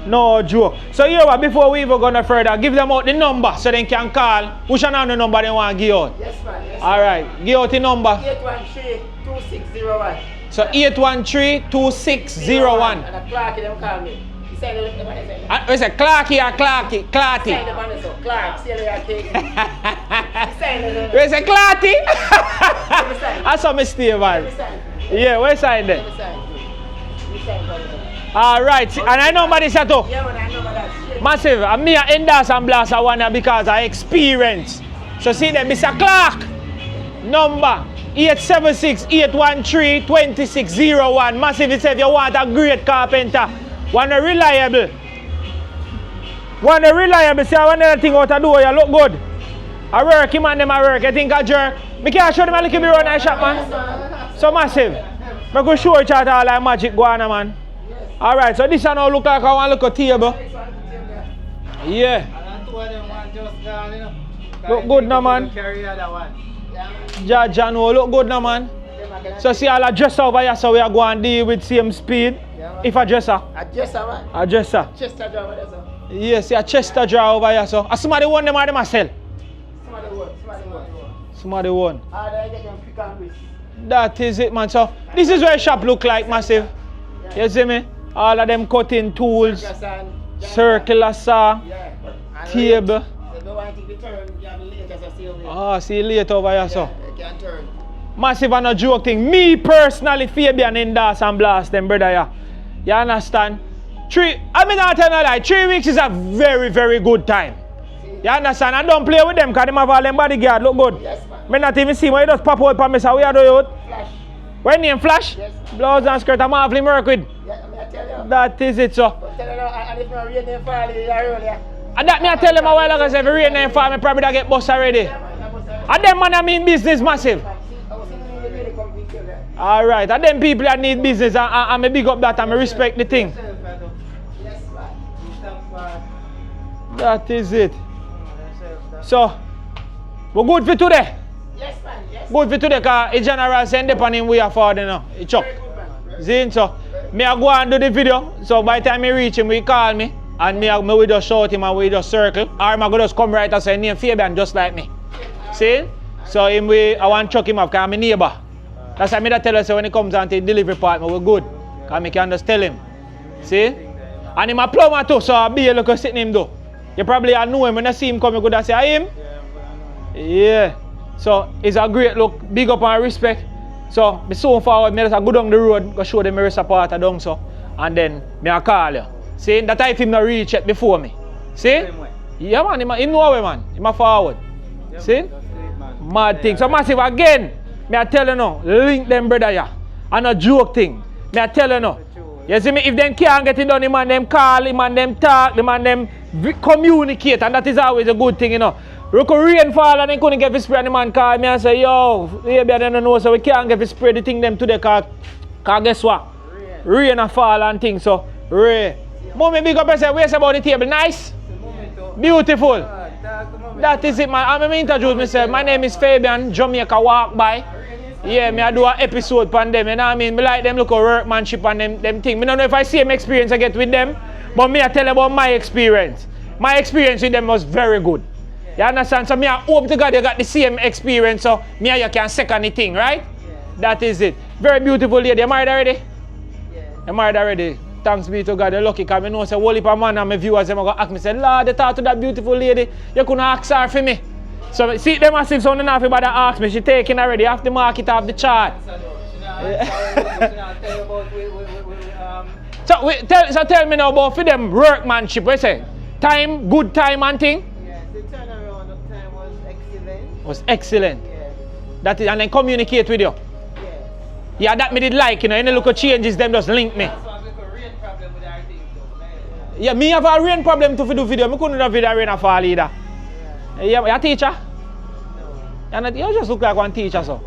No joke. So here before we even go no further, give them out the number so they can call. Which one the number they want to give out? Yes, man. Yes, Alright, give out the number. 813-2601. So 813-2601. And a Clarky them call me. He said Is it Clarky or Clarky? Clarky. Clark, see you Where's the Clarky? I saw me stay, man. Yeah, where side then? Alright, and I know about this too. Yeah, man, I know about that shit. Massive, and me and Endas and Blast I want because I experience. So see them, Mr. Clark. Number 876-813-2601. Massive, he said if you want a great carpenter, want a reliable. See I want anything out of do, you look good. I work, him and them I work, I think I jerk. I can't show them a little bit around the shop, man. So massive. I go show each other all like magic go on, man. Alright, so this one now look like I want to look at table. Yeah. Look good now, man. Jano, look good now, man. So see all the dresser over here, so we are going to deal with same speed. If a dresser. A dresser, man. A dresser. Chester driver there, sir. Yes, a Chester driver over here, so. Somebody won them or them sell? Somebody won. Ah, they get them quick and brisk. That is it, man. So this is where shop look like, massive. You see me? All of them cutting tools, circular saw, table. Oh, see later over here, so. Massive and a joke thing. Me personally, Fabian Endas and Blast them, brother, yeah. You understand? I mean, not telling you lie, 3 weeks is a very, very good time. You understand? I don't play with them because they have all them bodyguard look good. Yes, man. I not even see when you just pop out for me, so we are doing it. Flash. When name Flash? Yes. Blouse and skirt, I'm awfully work with. Yeah, I tell you. That is it, so. But tell you now, and if not rain, then fall, you are earlier. And that me I tell them a while ago, say if it rain and fall, me probably don't get bust already. And them man I mean business massive. Alright, and them people that need business and me big up that and me respect the thing. That is it. So, we're good for today. Yes, man. Yes. Good for today because in general send up on him we are forward now. It's up. See, so me I go and do the video. So by the time he reach him, we call me. And me will just shout him and we just circle. Or I go just come right and say name Fabian just like me. See? So him I want to chuck him up because I'm a neighbor. That's why I tell us when he comes on to the delivery part, we're good. Because I can just tell him. See? And him a plumber too, so I'll be a look at sitting him though. You probably know him when I see him come, you could say him. Yeah. So it's a great look, big up and respect. So me soon forward, me just go down the road, go show them my support down so. And then me I call you. See, that if him not reach it before me. See? Yeah man, him know way man. Him a forward. See? Mad thing. So massive again. Me I tell you now, link them brother yeah. And a joke thing. Me I tell you now. You see me, if them can't get it done, the man them call, the man them talk, the man them communicate, and that is always a good thing, you know. Look, rain fall and they couldn't get the spray, and the man call me and say, yo, maybe I don't know, so we can't get the spray the thing them today, cause guess what? Rain and fall and things, so rain. Mommy big up and say, where's about the table? Nice? Beautiful. That is it, man. I'm going to introduce myself. My name is Fabian, Jamaica Walk By. Yeah, me I do an episode on them, you know what I mean? Me like them look at workmanship and them thing. Me don't know if I see them experience I get with them, but me I tell about my experience. My experience with them was very good. You understand? So me I hope to God you got the same experience, so me and you can second the thing, right? That is it. Very beautiful lady. You married already? You married already? Thanks be to God, you're lucky because I know say whole heap of man and my viewers them going to ask me, say, Lord, they talk to that beautiful lady, you couldn't ask her for me. So see them massive sound enough about ask me, she taking already off the market, off the chart. So tell me now about for them workmanship, what you say? Time, good time and thing? Yes, the turnaround of time was excellent. Was excellent. Yes. That is, and then communicate with you. Yes. Yeah, that me did like, you know, any local changes, them just link me. That's one little rain problem with our thing though. Yeah, me have a rain problem to do video. I couldn't do video rain fall either. Yeah, you a teacher? No. You just look like one teacher, so.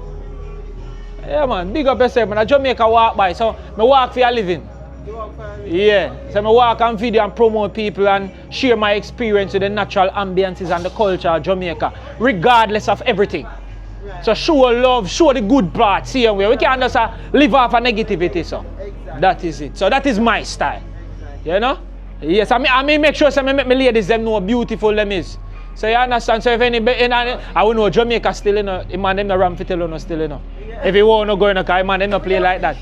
Yeah, man, big up yourself, man. I Jamaica Walk By, so I walk for a living. You walk for a reason. Yeah. So I walk and video and promote people and share my experience with the natural ambiences and the culture of Jamaica, regardless of everything. Right. So show love, show the good parts here. We can't just live off of negativity. So Exactly. that is it. So that is my style. Exactly. You know? Yes, I mean make sure I make my ladies them know how beautiful them is. So you understand? So if any I will know Jamaica still, you know, man them no ram fit no still, you know. If you want to go in a car, man them no play like that.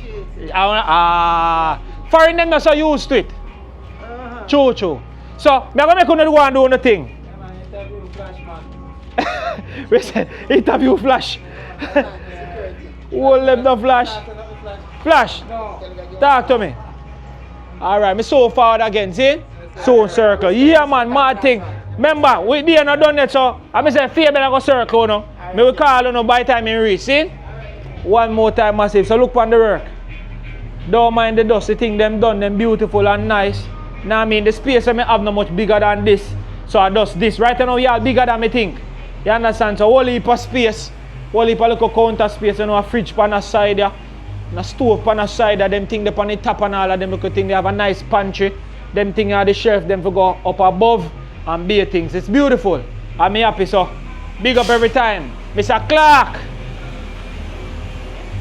Foreign them not so used to it. True. So I'm gonna make you go and do nothing. Yeah, man, interview flash, man. We said interview flash. Security. Hold them the flash. Turn up the flash. Flash. No. Talk to me. Alright, me so forward again, see? So circle. Yeah man, mad thing. Remember, we did not done it, so I say fear better go circle no. Me will call you by the time you reach, see? One more time massive. So look on the work. Don't mind the dust, the thing them done, them beautiful and nice. Now I mean the space I have no much bigger than this. So I just this. Right now you are bigger than me think. You understand? So whole heap of space, whole heap of little counter space, you know, a fridge pan the side there. And a stove pan the side there, them thing they on the top and all of them little thing. They have a nice pantry. Them thing are the shelf, them for go up above and be things. It's beautiful. I'm happy, so big up every time. Mr. Clark.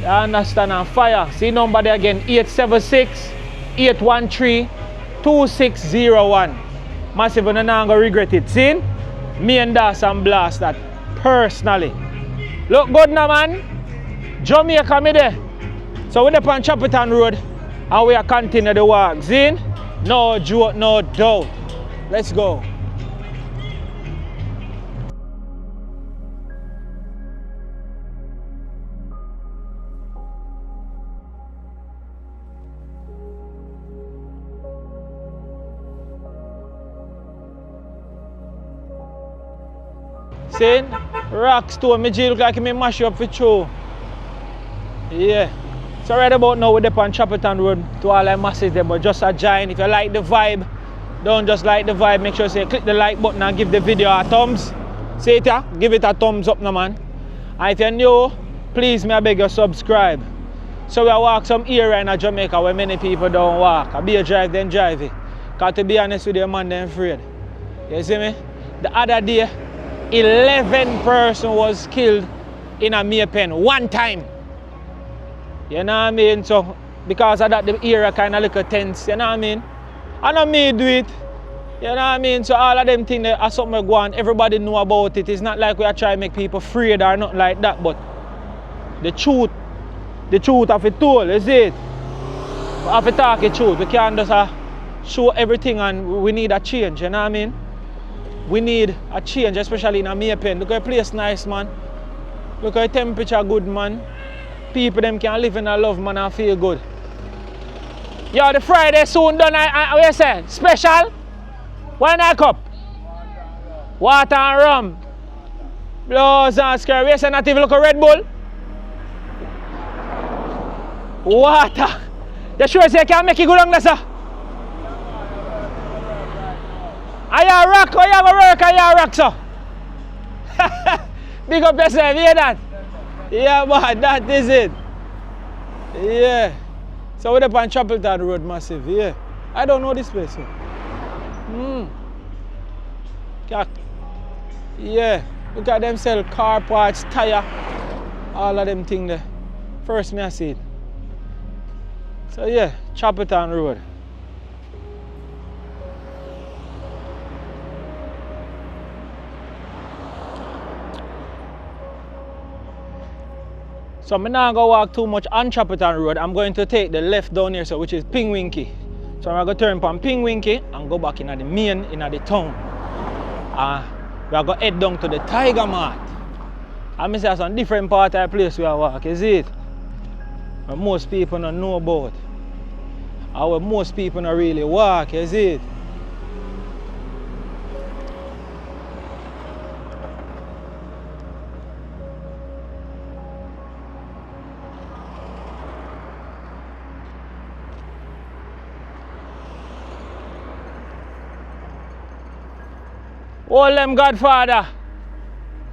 You understand? And fire. See number there again, 876-813-2601. Massive, and I'm not going to regret it. See? Me and Das and blast that personally. Look good now, man. Jamaica me there. So we're up on Chapelton Road and we are continuing the walk. See? No joke, no doubt. Let's go. See? Rock stone, me G look like me mash up for true. Yeah. So right about now we're up on Chapelton Road to all the masses there, but just a join. If you like the vibe, don't just like the vibe, make sure you click the like button and give the video a thumbs. See it here? Give it a thumbs up now, man. And if you're new, please may I beg you subscribe. So we walk some area in Jamaica where many people don't walk. I be a drive, then drive it. Cause to be honest with you, man, they're afraid. You see me? The other day, 11 person was killed in a mere pen one time. You know what I mean? So because of that, the area kind of look tense. You know what I mean? I know me do it. You know what I mean? So all of them things that are something go on, everybody know about it. It's not like we are trying to make people afraid or nothing like that, but the truth of it told, is it? We have to talk the truth. We can't just show everything and we need a change, you know what I mean? We need a change, especially in a May Pen. Look at the place nice, man. Look at the temperature good, man. People them can live in a love, man, and feel good. Yo, the Friday soon done, what you say? Special? One a cup? Water and rum. Blows and scary. You say not even look a Red Bull? Water. You sure say you can make it good on there, sir? Are you rock or you have a work or you rock, sir? Big up yourself, hear that? Yeah, but that is it. Yeah. So we're up on Chapelton Road, massive, yeah. I don't know this place, sir. Yeah. Look at them sell car parts, tire, all of them things there. First me I see it. So yeah, Chapelton Road. So I'm not going to walk too much on Chapelton Road. I'm going to take the left down here, so which is Pingwinky. So I'm going to turn from Pingwinky and go back in the main, in the town. We're going to head down to the Tiger Mart. And I say some different part of the place we are walk, is it? But most people don't know about. Or most people don't really walk, is it? All them Godfather.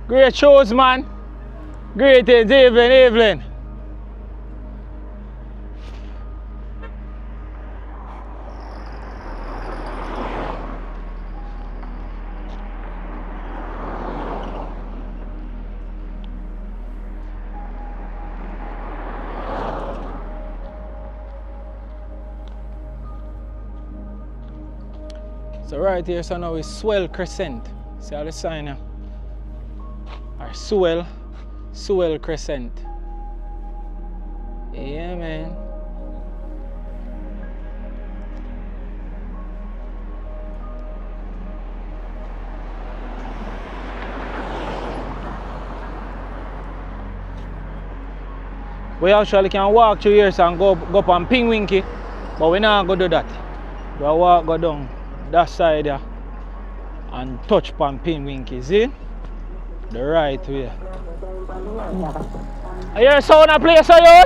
Great shows, man. Greetings, Evelyn. So right here, so now is Swell Crescent. See how the sign here? Or Swell Crescent. Yeah, man. We actually can walk through here and go up on Pingwinky, but we not go do that. We walk go down that side there and touch on Pingwinky, see? The right way. Are you sound a place, are you?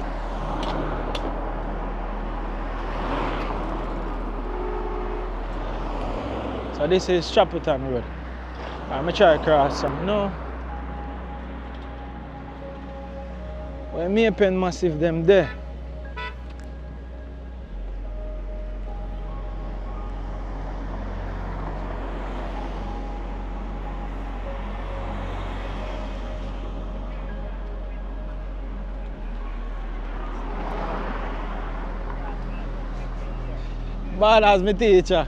So this is Chapelton Road. I'm try to cross some. No. Well, me pen massive them there. Bad as my teacher.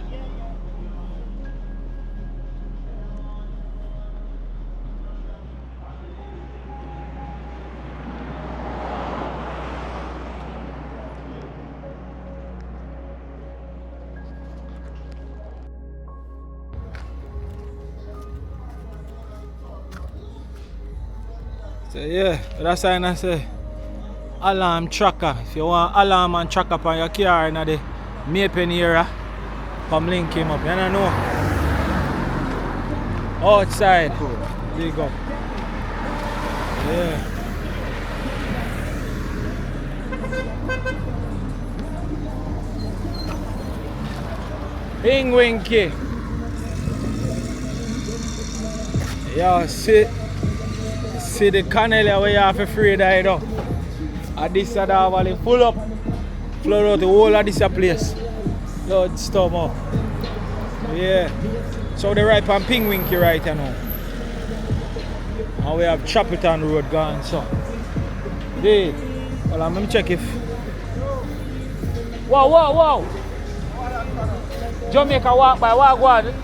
So yeah, that's why I say alarm tracker. If you want alarm and tracker on your car in the Maypen era, come link him up. You don't know. Outside. Big up. Yeah. Pingwinky. Yeah, see the canal where you have to free there, you know. And this side of the valley full up. Flood out the whole of this place. Lord storm up. Yeah. So they right on Pingwinky right now. And we have Chapelton Road gone, so. There. Well, I'm gonna check if. Wow. Jamaica walk by, walk one.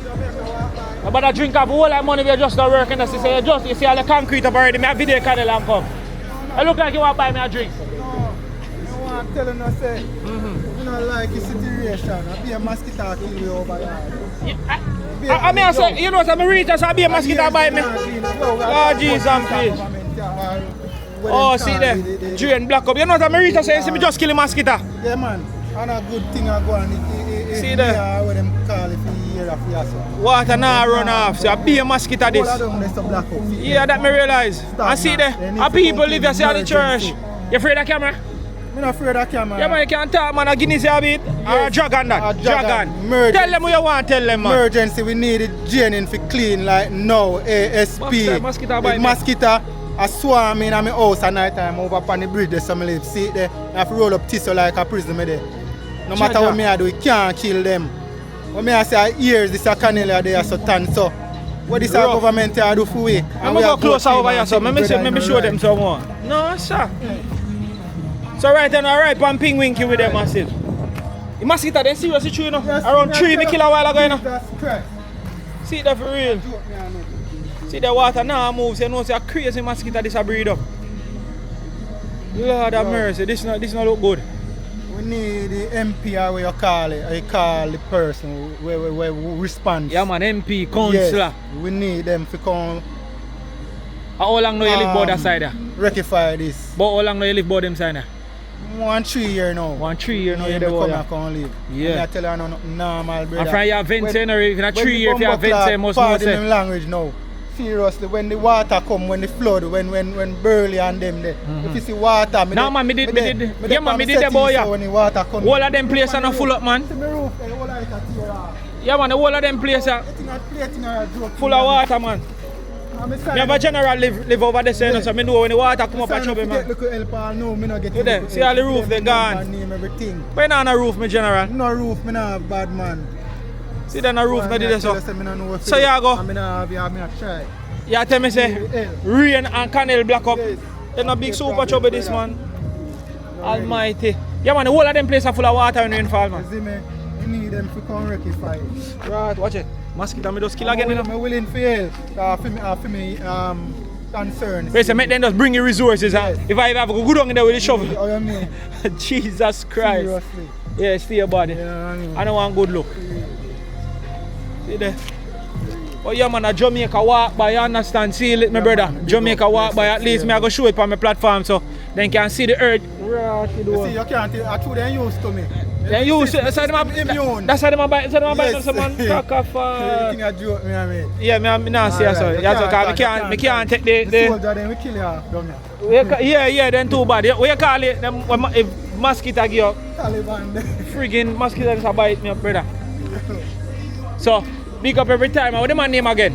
But I drink up a whole lot of money, we're just not working. You see all the concrete up already. I have video candle and come. It look like you want to buy me a drink. No, I want to tell you, say, you don't like the situation. I'll be a mosquito kill you over here. I mean, I say, you know, I'm a reader, so I'll be a mosquito by me. Oh, Jesus, I'm pleased. Oh, see there, drain black up. You know what I'm a reader, so you see me just kill a mosquito. Yeah, man. And a good thing I go on. See there. What them call it for year after year. Water now run off, so I'll be a mosquito this. Yeah, that me realize. I see there, and people live here, see at the church. You afraid of camera? I'm not afraid of camera. Yeah, man, you can't talk, man. A Guinness a bit. Or a dragon that. Dragon. Tell them what you want, tell them, man. Emergency, we need it draining for clean, like now, ASP. Mosquito are swarming in my house at night time over upon the bridge there, so I live. See it there? I have to roll up tissue like a prison there. No matter what me I do, we can't kill them. When me I say years, this a canal there, so tan, so. What this our government I do for we? I'm going to go closer over here, so let me show them some more. No, sir. So right then, I right on Pingwinky with them massive. The mosquito, they seriously true, you know? Yes, around 3 me kill a while ago, you know? See that for real? See the water now moves, you know, see a crazy mosquito this a breed up. Lord have mercy, this not look good. We need the MP or what you call it, or you call the person where respond. Yeah man, MP, councillor. Yes, we need them to come. How long do you live by that side there? Rectify this. But how long do you live by them side there? 1 3 years now. 1 3 years now you there. come live. Yeah. I tell you no normal brother. And from your vents in 3 years if you have vents you must know say. Language now. Seriously, when the water come, when the flood, when Burley and them there. If you see water, no man, me did the boy. When the water come. All of them places are not full up, man. See my roof, all of it a tear off. Yeah man, the whole of them places are full of water, man. Me have a general live over there, so I know when the water come up and trouble, man. See all the roof, they gone. But not on the roof, my general. No roof, me not bad man. See then the roof, me did so. So you go. You tell me say, rain and canal black up. There's no big super trouble this man. Almighty. Yeah man, the whole of them places are full of water when rain fall, man. I need them to come rectify it. Right, watch it. Mosquito me just kill again, you know. I'm willing to help. For me concerns. Wait, so make them just bring your resources. Yes. If I have a good on there with the shovel. Oh, you mean? Jesus Christ. Seriously. Yeah, stay your body. Yeah, I don't want good look. See there. Oh yeah man, a Jamaica walk by, you understand? See it, my brother. Jamaica walk by, at least me I go show it on my platform so then can see the earth. You see, you can't tell. I told them used to me. Then you say that's how them immune. That's how them buy Yes. someone crack off. Everything a joke, me I mean. Yeah, me nah see Alright, so. you Yeah, so can't, cause me can't take The the soldier then we kill you down here. yeah, then too bad. What you call it? Them if mosquito give you Taliban there. friggin' mosquito just a bite me up, brother. So big up every time. What the man name again?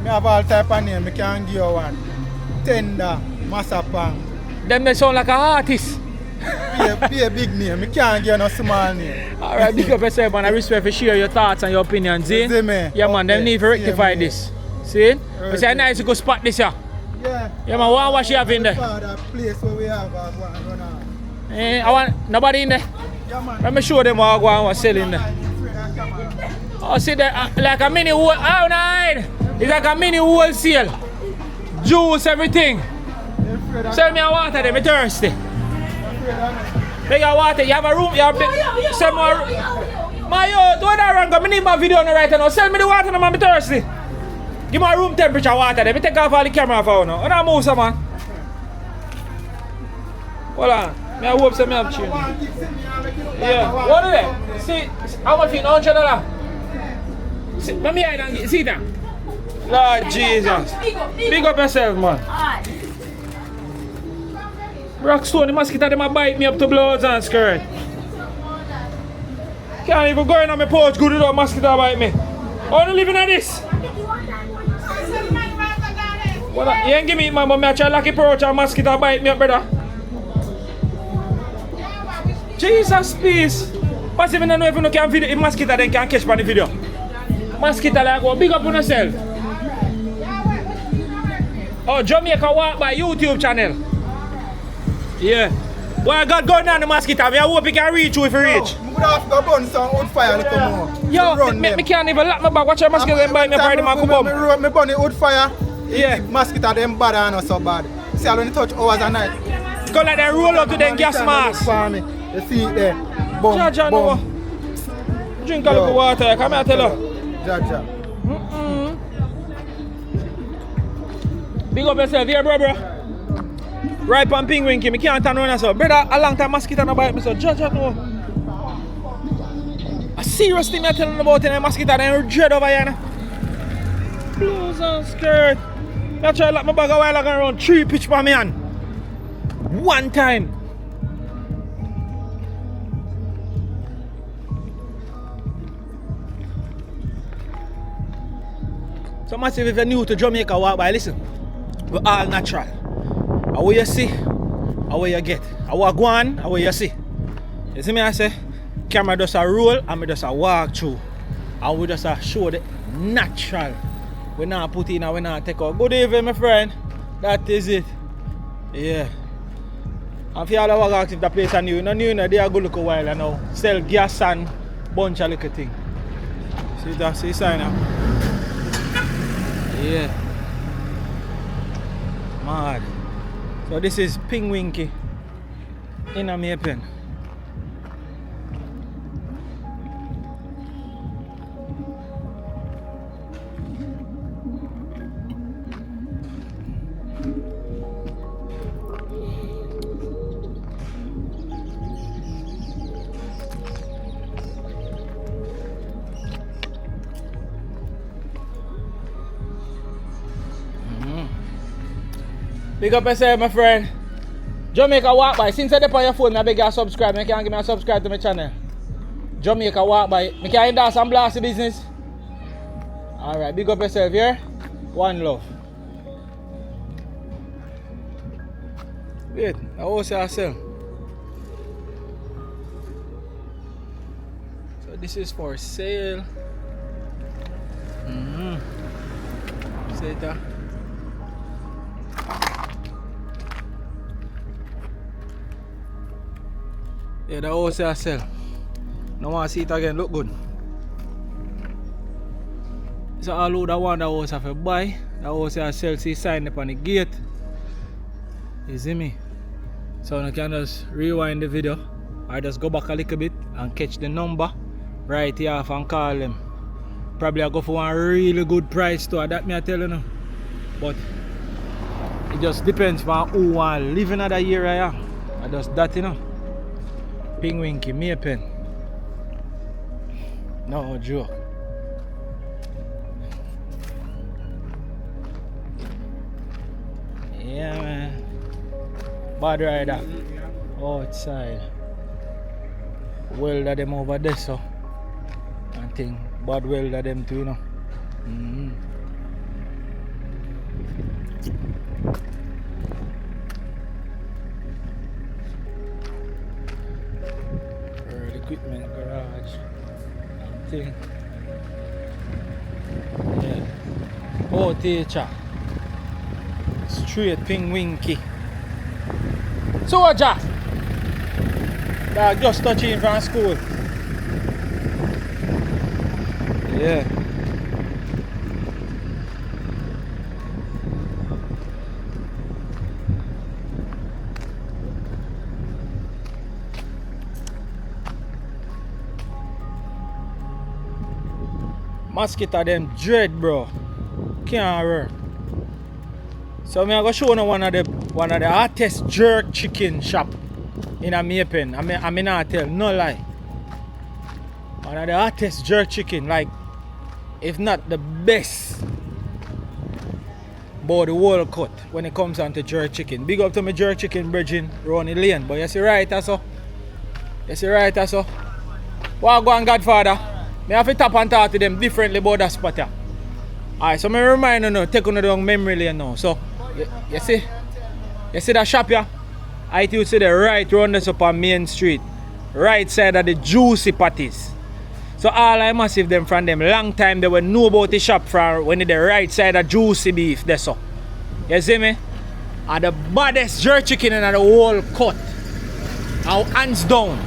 Me have all type of name. Me can give you one. Tender, Masapang. Them they sound like an artist. Be a big name. Me can't give you no small name. Alright, big up yourself man. I respect for share your thoughts and your opinions. See? See me? Yeah man, them Okay. need to rectify See me. this. See? But say nice to go spot this yeah. Yeah. Yeah man, what you have in there? That place where we have run out. I want nobody in there. Yeah man. Let me show them what I want sell in there. Oh, see there, like a mini whole, oh nine! It's like a mini wholesale. Juice, everything. Sell me a water then, I'm thirsty. Make a water, you have a room, you have a sell me a room. My yo, don't that wrong, I need my video on the right now. Sell me the water now, I'm thirsty. Give me a room temperature water, let me take off all the camera for you now. What move some man? Hold on, I hope some me have change. Yeah, what is it? See, how much in $100? See, let me hide and get, see that? Lord Jesus. Big up yourself, man. Rockstone, the mosquito, them a bite me up to bloods and skirt. Can't even go in on my porch, good without mosquito bite me. I don't live in this. What, you ain't give me my mom, I try lucky porch and mosquito bite me up, brother. Jesus, please. But even I know if you can video, if mosquito then can catch on the video. Mosquito like go big up on yourself. Oh, Jamaica Walk by YouTube channel. Yeah. What I got going on the mosquito, I hope you can reach you if you reach. We would have to burn some wood fire a little more. Yo, me can't even lock my back. Watch your mosquito them by me party man come up. Me burn the wood fire. Yeah. Mosquito them bad and not so bad. See I only touch hours a night. Go like they roll out to them gas mask. You see it there. Boom, Jaja no. boom. Drink a little water, come here tell her. Jaja. Big up yourself here, bro. Right on penguin, me can't turn around so. Brother, a long time mosquito no bite me so. Jaja no. A serious thing I'm telling about in a mosquito, then dread over here. Blues and skirt. I try to lock my bag a while ago around 3 pitch for me hand. One time. So massive if you're new to Jamaica walk by, listen. We're all natural. How what you see, how what you get. How what go on, how what you see. You see me I say, camera does a roll and me just a walk through. And we just a show the natural. We not put in and we not take out. Good evening my friend. That is it. Yeah. And if you all have asked if the place are new, no new, they are good look a while now. Sell gas and bunch of little thing. See that, see sign now. Yeah. Mad. So this is Ping Winky in a Maypen. Big up yourself, my friend. Jamaica Walk By. Since I dip on your phone, I beg you to subscribe. You can give me a subscribe to my channel. Jamaica Walk By. I can dance and blast the business. Alright, big up yourself here. One love. Wait, I also sell. So this is for sale. See that? Yeah, the house I sell. No want to see it again, look good. So all who that want that house have to buy. That house has sell, see sign up on the gate. You see me? So you can just rewind the video or just go back a little bit and catch the number right here off and call them. Probably I go for one really good price too, that me I tell you now. But it just depends on who want to live in that area. I just that, you know. Pingwinky, me a pen. No joke. Yeah, man. Bad rider. Outside. Welder them over there, so. I think bad welder them too, you know. Equipment garage. Thing. Yeah. Oh, teacher. Straight Pingwinky. So what, Jack? Dog just touching from school. Yeah. Mosquito them dread, bro. Can't work. So I'm gonna show you one of the hottest jerk chicken shop in a Maypen. I mean not tell, no lie. One of the hottest jerk chicken, like if not the best about the world cut when it comes down to jerk chicken. Big up to my jerk chicken bridging around the lane. But you see right also. You see right also. What go on, Godfather? I have to tap and talk to them differently about that spot here. Alright, so I remind you now, take on the down memory lane now. So you see that shop here? I think you see the right round this up on Main Street. Right side of the juicy patties. So all I massive them from them long time they will know about the shop from when the right side of juicy beef there so. You see me? And the baddest jerk chicken in the whole cut. Now hands down.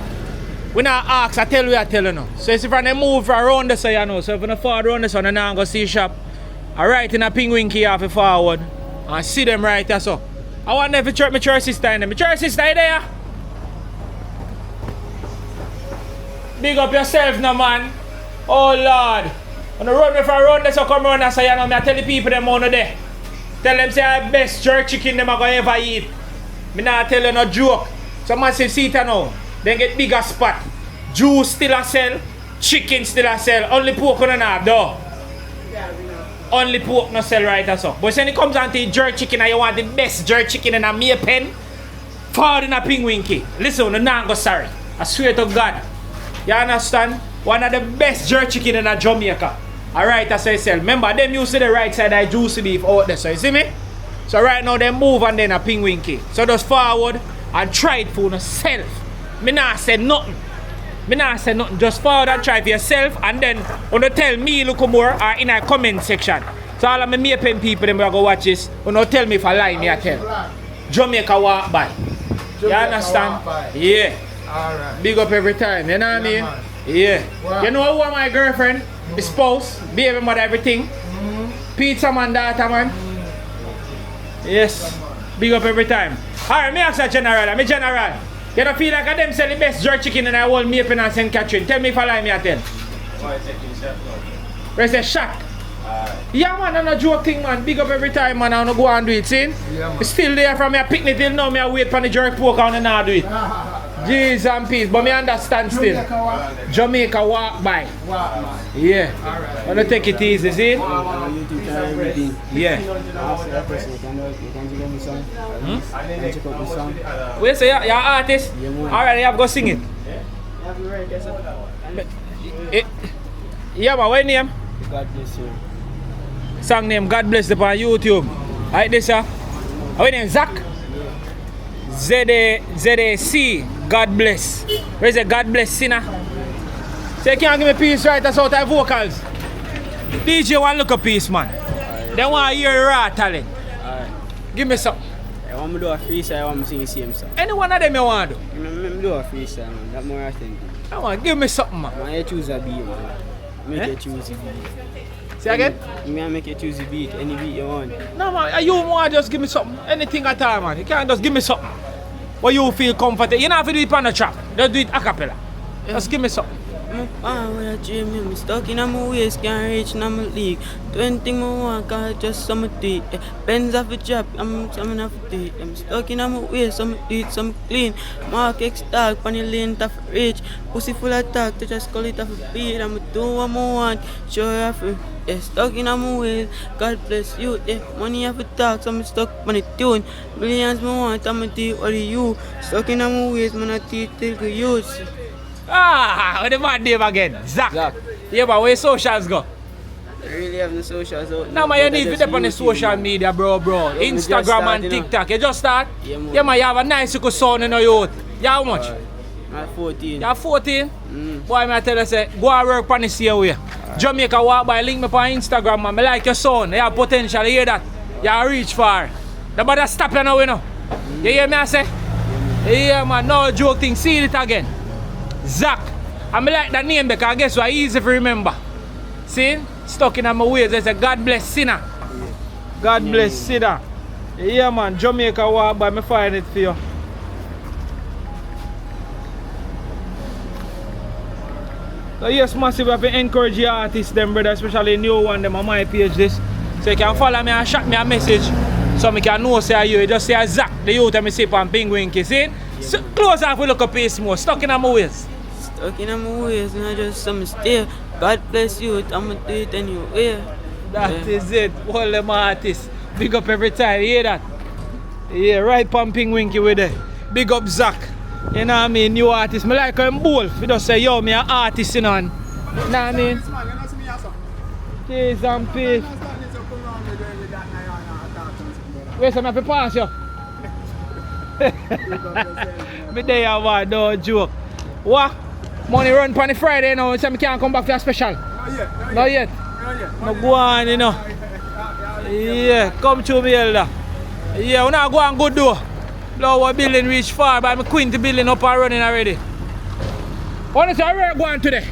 When I ask, I tell you now. So if I move around this you know, so if I fall around this one and I go see shop, I right in a Pingwinky half forward and see them right there so. I want them to my church sister in there. My church sister there. Big up yourself now, man. Oh Lord. When I run if I run this so come around and say you know me I tell the people them on there. Tell them say I best jerk chicken them I gonna ever eat. Me not tell you no joke. So massive seat now. Then get bigger spot. Juice still a sell, chicken still a sell. Only pork on the half though. Only pork no sell right or so. But when it comes down to jerk chicken and you want the best jerk chicken in a Maypen, forward in a Pingwinky. Listen, no not go sorry. I swear to God. You understand? One of the best jerk chicken in a Jamaica. Alright, that's what I sell. Remember, them used to the right side of juicy beef out there. So you see me? So right now they move and then a Pingwinky. So just forward and try it for yourself. Me not say nothing. Me not say nothing. Just forward and try for yourself and then when you tell me look more or in a comment section. So all of my Maypen people them go watch this. When you tell me if I lie, me I tell. Jamaica walk by. You understand? Yeah. Alright. Big up every time, you know what I mean? Yeah. Wow. You know who are my girlfriend, my spouse, baby mother, everything. Pizza man, daughter man. Yes. Big up every time. Alright, me ask a general, I'm a general. You don't feel like I them sell the best jerk chicken in the whole Maypen and St. Catherine. Tell me if I lie, me I tell. Where's the shack? Yeah man, I'm not joke thing man. Big up every time man, I don't go and do it, see? Yeah, It's still there from me a picnic till now, me I wait for the jerk pork and I do it. Jeez and peace, but me understand still. Jamaica walk by. Yeah. Alright. Wanna take it easy, see? Yeah. Wait, so you're artist? Alright, you have to go sing it. Yeah, but what name? God bless you. Song name God Bless you on YouTube. Alright, this sir. What name? Zach? Z-A-C. God bless. Where's the God bless sinner? So you can't give me peace right that's out of vocals. DJ want look a piece man. They want to hear raw talent. Give me some. I want to do a freestyle, I want to sing the same song. Any one of them you want to do? I do a freestyle, man. That's more I think. Come on, give me something, man. I want to choose a beat, man. Make you choose the beat. Say again? I make you choose the beat, any beat you want. No, man, you want just give me something. Anything at all, man. You can't just give me something. Where you feel comfortable. You don't have to do it on the track. Just do it a cappella. Just give me something. I'm with a dream, I'm stuck in my waist, can't reach in my league. 20 more want, cause just some teeth. Pens off the job, I'm coming off the teeth. I'm stuck in my waist, some teeth, some clean. Mark X dark, pan the lane, tough reach. Pussy full of talk, to just call it off a beat. I'm do what I want, show you off. Stuck in my waist, God bless you. Money off the talk, so I'm stuck on the tune. Millions more want, I'm a deal, what are you? Stuck in my waist, man, I teeth till the use. Ah, what the man name again? Zach. Yeah, but where your socials go? I really have the socials out. No, man, you need to be on the social media, bro. Instagram and TikTok. You just start? Yeah, man, you have a nice little son in your youth. You how much? I'm 14. You're 14? Boy, I tell you, say, go and work on this here way. Jamaica walk by, link me on Instagram, man. I like your son. You have potential, you hear that? You reach far. Nobody stop you now, you know. You hear me, I say? Yeah, man, no joke thing. See it again. Zach. I like that name because guess what? Easy to remember. See? Stuck in my ways. They say God bless sinner. God bless sinner. Yeah, man. Jamaica walk by, me find it for you. So yes, massive, I have to encourage the artists, them brother, especially new one, them on my page this. So you can follow me and shot me a message so I can know say you. Just say Zach, the youth and me say on Penguinky, see? So close off, we look up pace more. Stuck in my ways. Stuck in my ways, and I just some stay. God bless you, I'm gonna do it anyway. That is it. All them artists. Big up every time, you hear that? Yeah, right on Penguinky with it. Big up Zach. You know what I mean? New artist. I like him both. We just say, yo, me an artist, you know. You know what I mean? Cheese and peace. Wait, so I have to pass you. Me there, man, no joke. What? Money run on the Friday now, so I can't come back for a special. Not yet. No go on, you know. Yeah, come to me, elder. Yeah, we not go on good though. Our building reach far, but I'm queen to building up and running already. What is our work going today?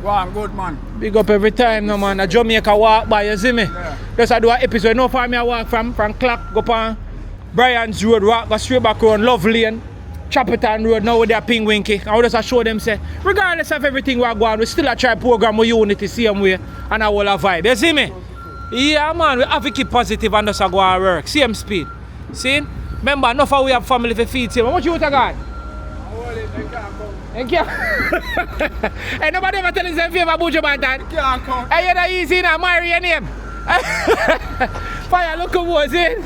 Go on, good man. Big up every time, no man. A Jamaica walk by, you see me? Yeah. Just I do an episode. No for me, I walk from Clark, go on Brian's Road, walk, go straight back around Love Lane, Chapelton Road, now with their Penguinky. I just show them, say, regardless of everything we're going, we still a try program with unity same way and a whole vibe. You see me? Yeah, man, we have to keep positive and just go and work. Same speed. See? Remember, enough of we have family to feed him. How much you want to God? Thank you. Hey, nobody ever tell us in favor about your bantan. Hey, you're not easy now, marry your name. Fire, look who was in.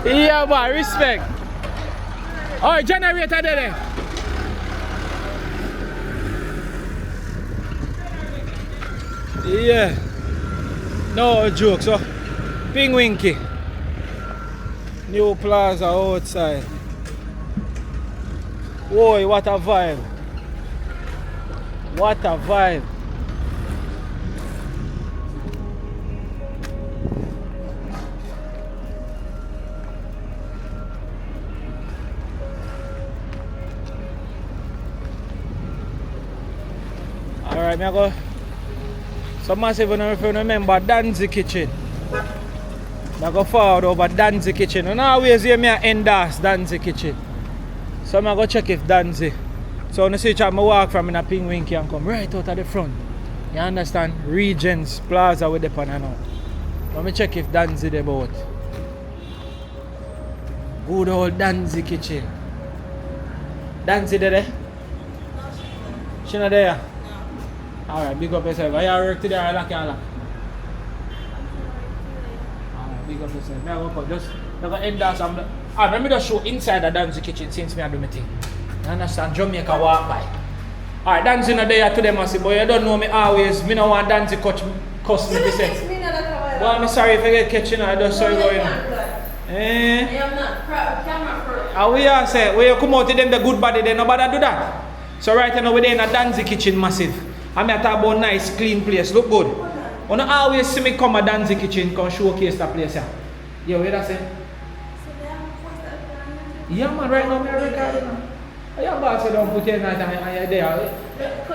Yeah, man, respect. Alright, generator there. Yeah. No joke, so Penguinky. New plaza outside. Whoa, what a vibe. What a vibe. Alright, me go. So massive, if you remember Danzy Kitchen. I go forward over Danzy Kitchen. You always hear me endorse Danzy Kitchen. So I go check if Danzy. So when you see I walk from in a Penguinky and come right out of the front. You understand? Regents Plaza with the pan now. Let me check if Danzy there both. Good old Danzy Kitchen. Danzy there? She not there? Alright, big up yourself. Are you work today or lock your lock? Big up yourself. I go just endorse some. Let me just show inside the Danzy Kitchen since me I do my thing. You understand? Jamaica walk by. Alright, Danzy not there today, massive, but you don't know me always. Me no want Danzy cuss me to say. Well, I'm sorry if I get catching. I just sorry going. I'm not camera first. And we are say, when you come out to them the good body, then nobody do that. So right now we're in a Danzy Kitchen massive. I'm talk about nice, clean place. Look good. You don't always see me come a Danzy Kitchen, come showcase that place. Yeah, what I say? Yeah, man, right now I'm recording now. Yeah, boss, you don't put your night and you're there.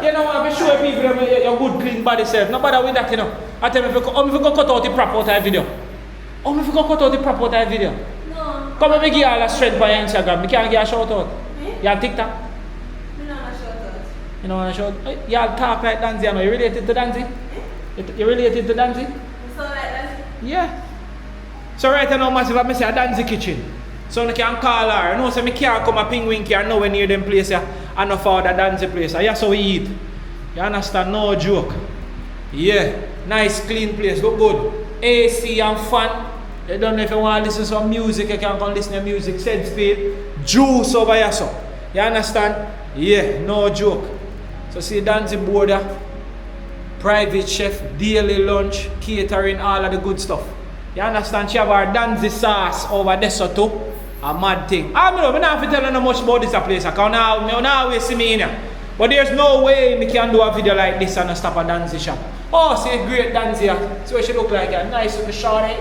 You know, I'm sure people your good, clean body self. No bother with that, you know. I tell me if you go cut out the prop out of the video. If you go cut out the prop out of the video. No. Come and give you all a strength on your Instagram. I can't give you a shout out. You have TikTok? I don't want to shout out. You don't want to shout out? You all talk like Danzy, you know. You related to Danzy? You related to Danzy? So like that? Yeah. So right now, massive, I say a Danzy kitchen. So I can call her. You know, so I can't come a penguin here nowhere near them place here. And no for the Danzy place. That's how we eat. You understand? No joke. Yeah. Nice, clean place. Look good. AC and fan. You don't know if you want to listen to some music, you can come listen to music. Said speed. Juice over here, so. You understand? Yeah, no joke. So see Danzy board there. Private chef, daily lunch, catering, all of the good stuff. You understand? She have her Danzy sauce over there so too. A mad thing. I don't have to tell you no much about this place. I can't always see me in here. But there's no way we can do a video like this and not stop a Danzy shop. Oh, see a great Danzy here. See what she look like here. Nice with the shorty.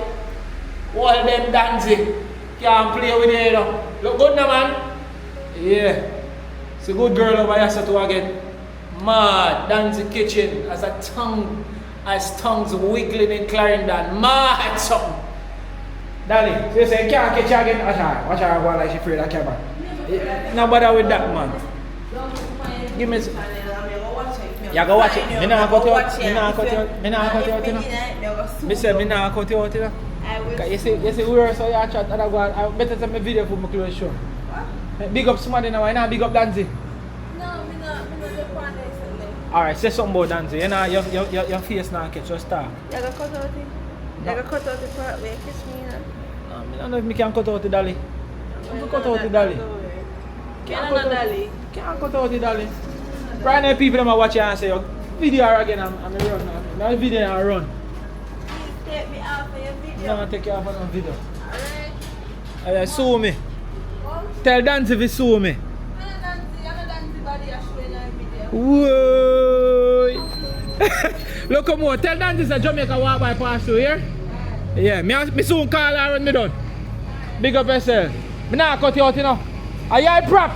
All them Danzy. Can't play with it, you know. Look good now, man. Yeah. It's a good girl over here so too again. Mad. Danzy kitchen as tongues wiggling in Clarendon. Mad something. Danny, so you say you can't catch her again? Watch her go like she afraid of camera. No bother with that, man. Give me some. You go watch it. Me nah cut you out. Me nah cut you out. Me nah cut you out, you know. Me say me nah cut you out, you know. You see where so you chat and I go I better send me video for my close show. What? Big up somebody now, you know, big up Danzy. No, me not the one recently. Alright, say something about Danzy. You know, your face now catch your star. You go cut out it. You go cut out the part where you kiss me, you know. I don't know if I can cut out the dolly. I can cut out the dolly. Can't cut dolly. Can't cut out the dolly. Right now people are watching and say, video again, I'm run now. My video and run. Take me off of your video. No, take you off on the video. Alright. Sue me. Tell Danzy if you sue me. I'm not Danzy body I show in our video. Whoa. Look come on, tell Danzy that Jamaica walk by pass through here. Yeah, me soon call her when me done. Big up yourself. Me nah cut you out, you know. Are you a prop?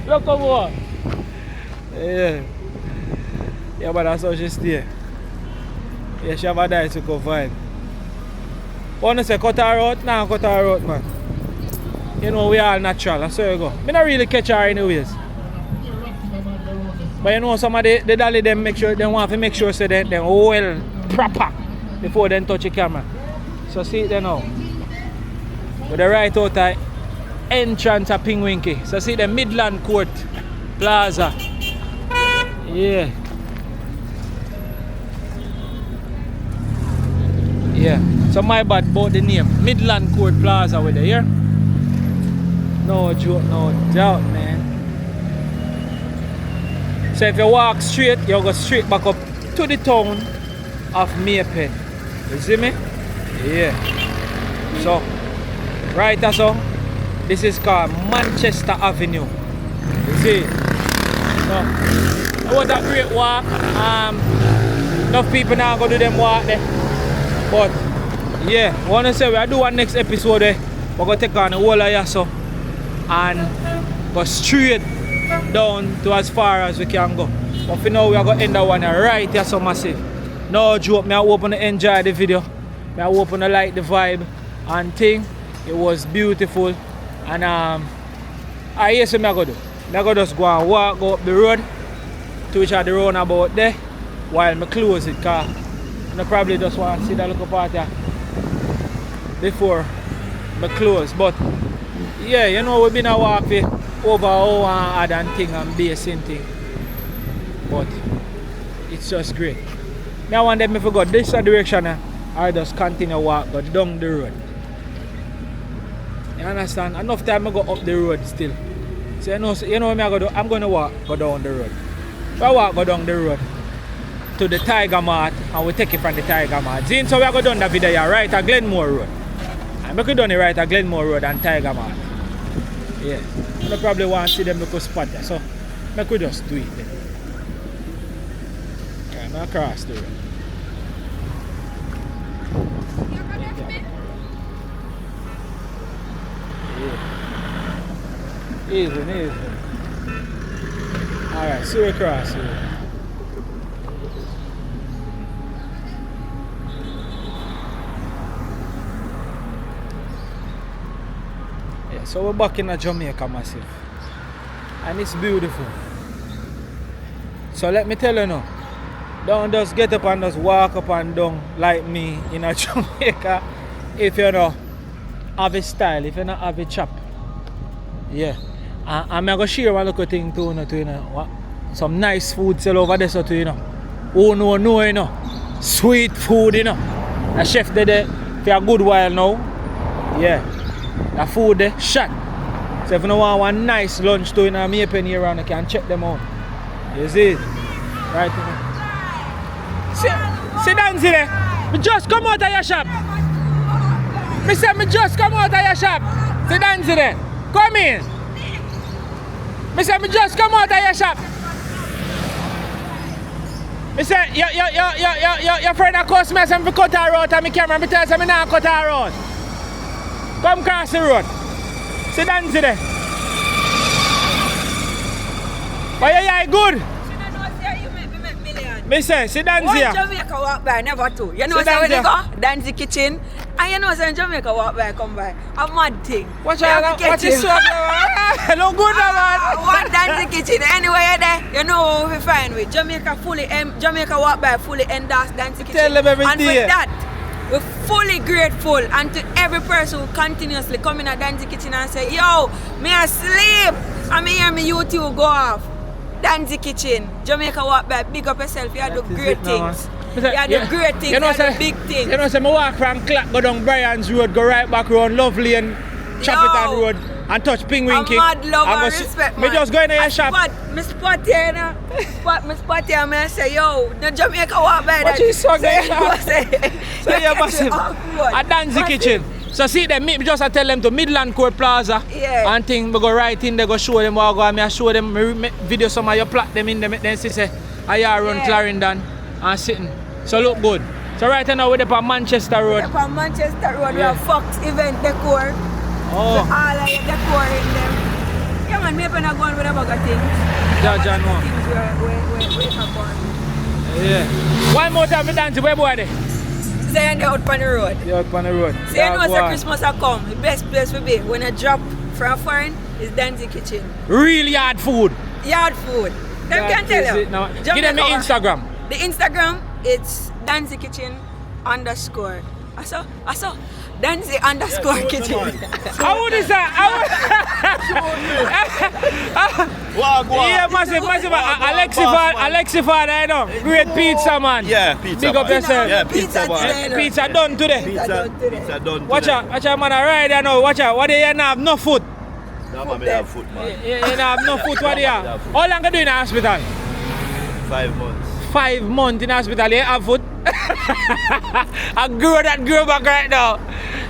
Look come on. Yeah. Yeah, but that's how she stay. Yeah, she have a nice good vibe. Wanna say cut her out? Nah, cut her out, man. You know we all natural, that's how you go. Me not really catch her anyways. But you know some of the dolly them make sure they want to make sure so they're well proper before they touch the camera. So see it there now. With the right out the entrance of Pingwinky. So see the Midland Court Plaza. Yeah. Yeah. So my bad about the name. Midland Court Plaza with the here. No joke, no doubt, man. So if you walk straight, you go straight back up to the town of Maypen. You see me? Yeah. So, right so, this is called Manchester Avenue. You see? So, it was a great walk. Enough people now go do them walk there. But, yeah, I want to say we do one next episode there. We're going to take on the whole of Yasso and go straight down to as far as we can go. But for now we are going to end that one right here so massive. No joke, I hope you enjoy the video. I hope you like the vibe and thing. It was beautiful. And I hear what I'm going to do. I'm going to just go and walk up the road to which are the roundabout there while I close it, because I probably just want to see that little part here before I close. But yeah, you know we've been a walk for over hour and thing and basing thing. But it's just great. Now I want them if we go this direction I just continue walk go down the road. You understand? Enough time I go up the road still. So you know what I'm going to do? I'm going to go down the road. So I go down the road to the Tiger Mart and we take it from the Tiger Mart. Zine, so we are going to do the video here right at Glenmore Road. And we could do it right at Glenmore Road and Tiger Mart. Yeah. You probably want to see them look spot there. So I could just do it then. Yeah, I'm going to cross the road. Easy. Alright, see we cross here. Yeah, so we're back in Jamaica massive. And it's beautiful. So let me tell you now, don't just get up and just walk up and down like me in a Jamaica if you know have a style, if you not have a chop. Yeah. And I'm going to share one little thing too, you know. Some nice food sell over there, so too, you know. Oh no, you know. Sweet food, you know. The chef there for a good while now. Yeah. The food there, shot. So if you want one nice lunch too, you know, me pen here around, you can check them out. You see it? Right, you know. Sit down there. Me just come out of your shop. Me say me just come out of your shop. Sit down there. Come in. Me say me just come out of your shop. Me say your friend a cuss me say me cut her out and me camera. Me tell say me not cut her out. Come cross the road. Sit down there. But you good. Me say, sit down here. One Jamaica walk by, never two. You know when they go? Dance the kitchen. And you know when Jamaica walk by, come by. A mad thing. Watch out, what is so hello good man. One dance the kitchen. Anyway you're there, you know who we find with. Jamaica walk by fully endorse dance the kitchen. Tell them every and day. for that, we're fully grateful. And to every person who continuously come in a dance the kitchen and say, yo, me asleep. And me hear me YouTube go off. Dance the kitchen. Jamaica walk by, big up yourself, you do great things. You do great things, you do big things. You know, so I walk from Clark, go down Brian's Road, go right back round Lovely and Chapitan Road and touch Penguin King. I'm mad love and respect, man. Me just go in your shop. Me spot here, you know. Me spot here, and I say, yo, the Jamaica walk by that. What you so say, you're massive. I dance the kitchen. So see them, me just tell them to Midland Court Plaza and thing, we go right in there, go show them what I go and I show them video some of you plot them in them, then see say I run Clarendon and sitting. So look good. So right now we're on Manchester Road. We're on Manchester Road, we have Fox event decor. Oh. So all of your decor in them. Yeah man, maybe not going with a bag of things. Judge no. Things we have on. Yeah. One more time we dance, where boy there? Say you're out on the road. You're out on the road. So you know that Christmas will come. The best place will be when I drop from foreign is Danzy Kitchen. Real yard food. Yard food. Them can tell you. Give them my Instagram. The Instagram, it's Danzy Kitchen _ I saw Danzy _ kitchen. How would is that? Yeah, massive. Alexi Father, I know. Great pizza, man. Yeah, pizza. Big up yourself. Yeah, pizza. Pizza done today. Pizza done today. Watch out, man. I ride there now. Watch out. What do you have? No foot. No, man, I have foot, man. You have no foot. What do you have? How long are you doing in the hospital? 5 months. 5 months in the hospital. You have foot? I grow back right now.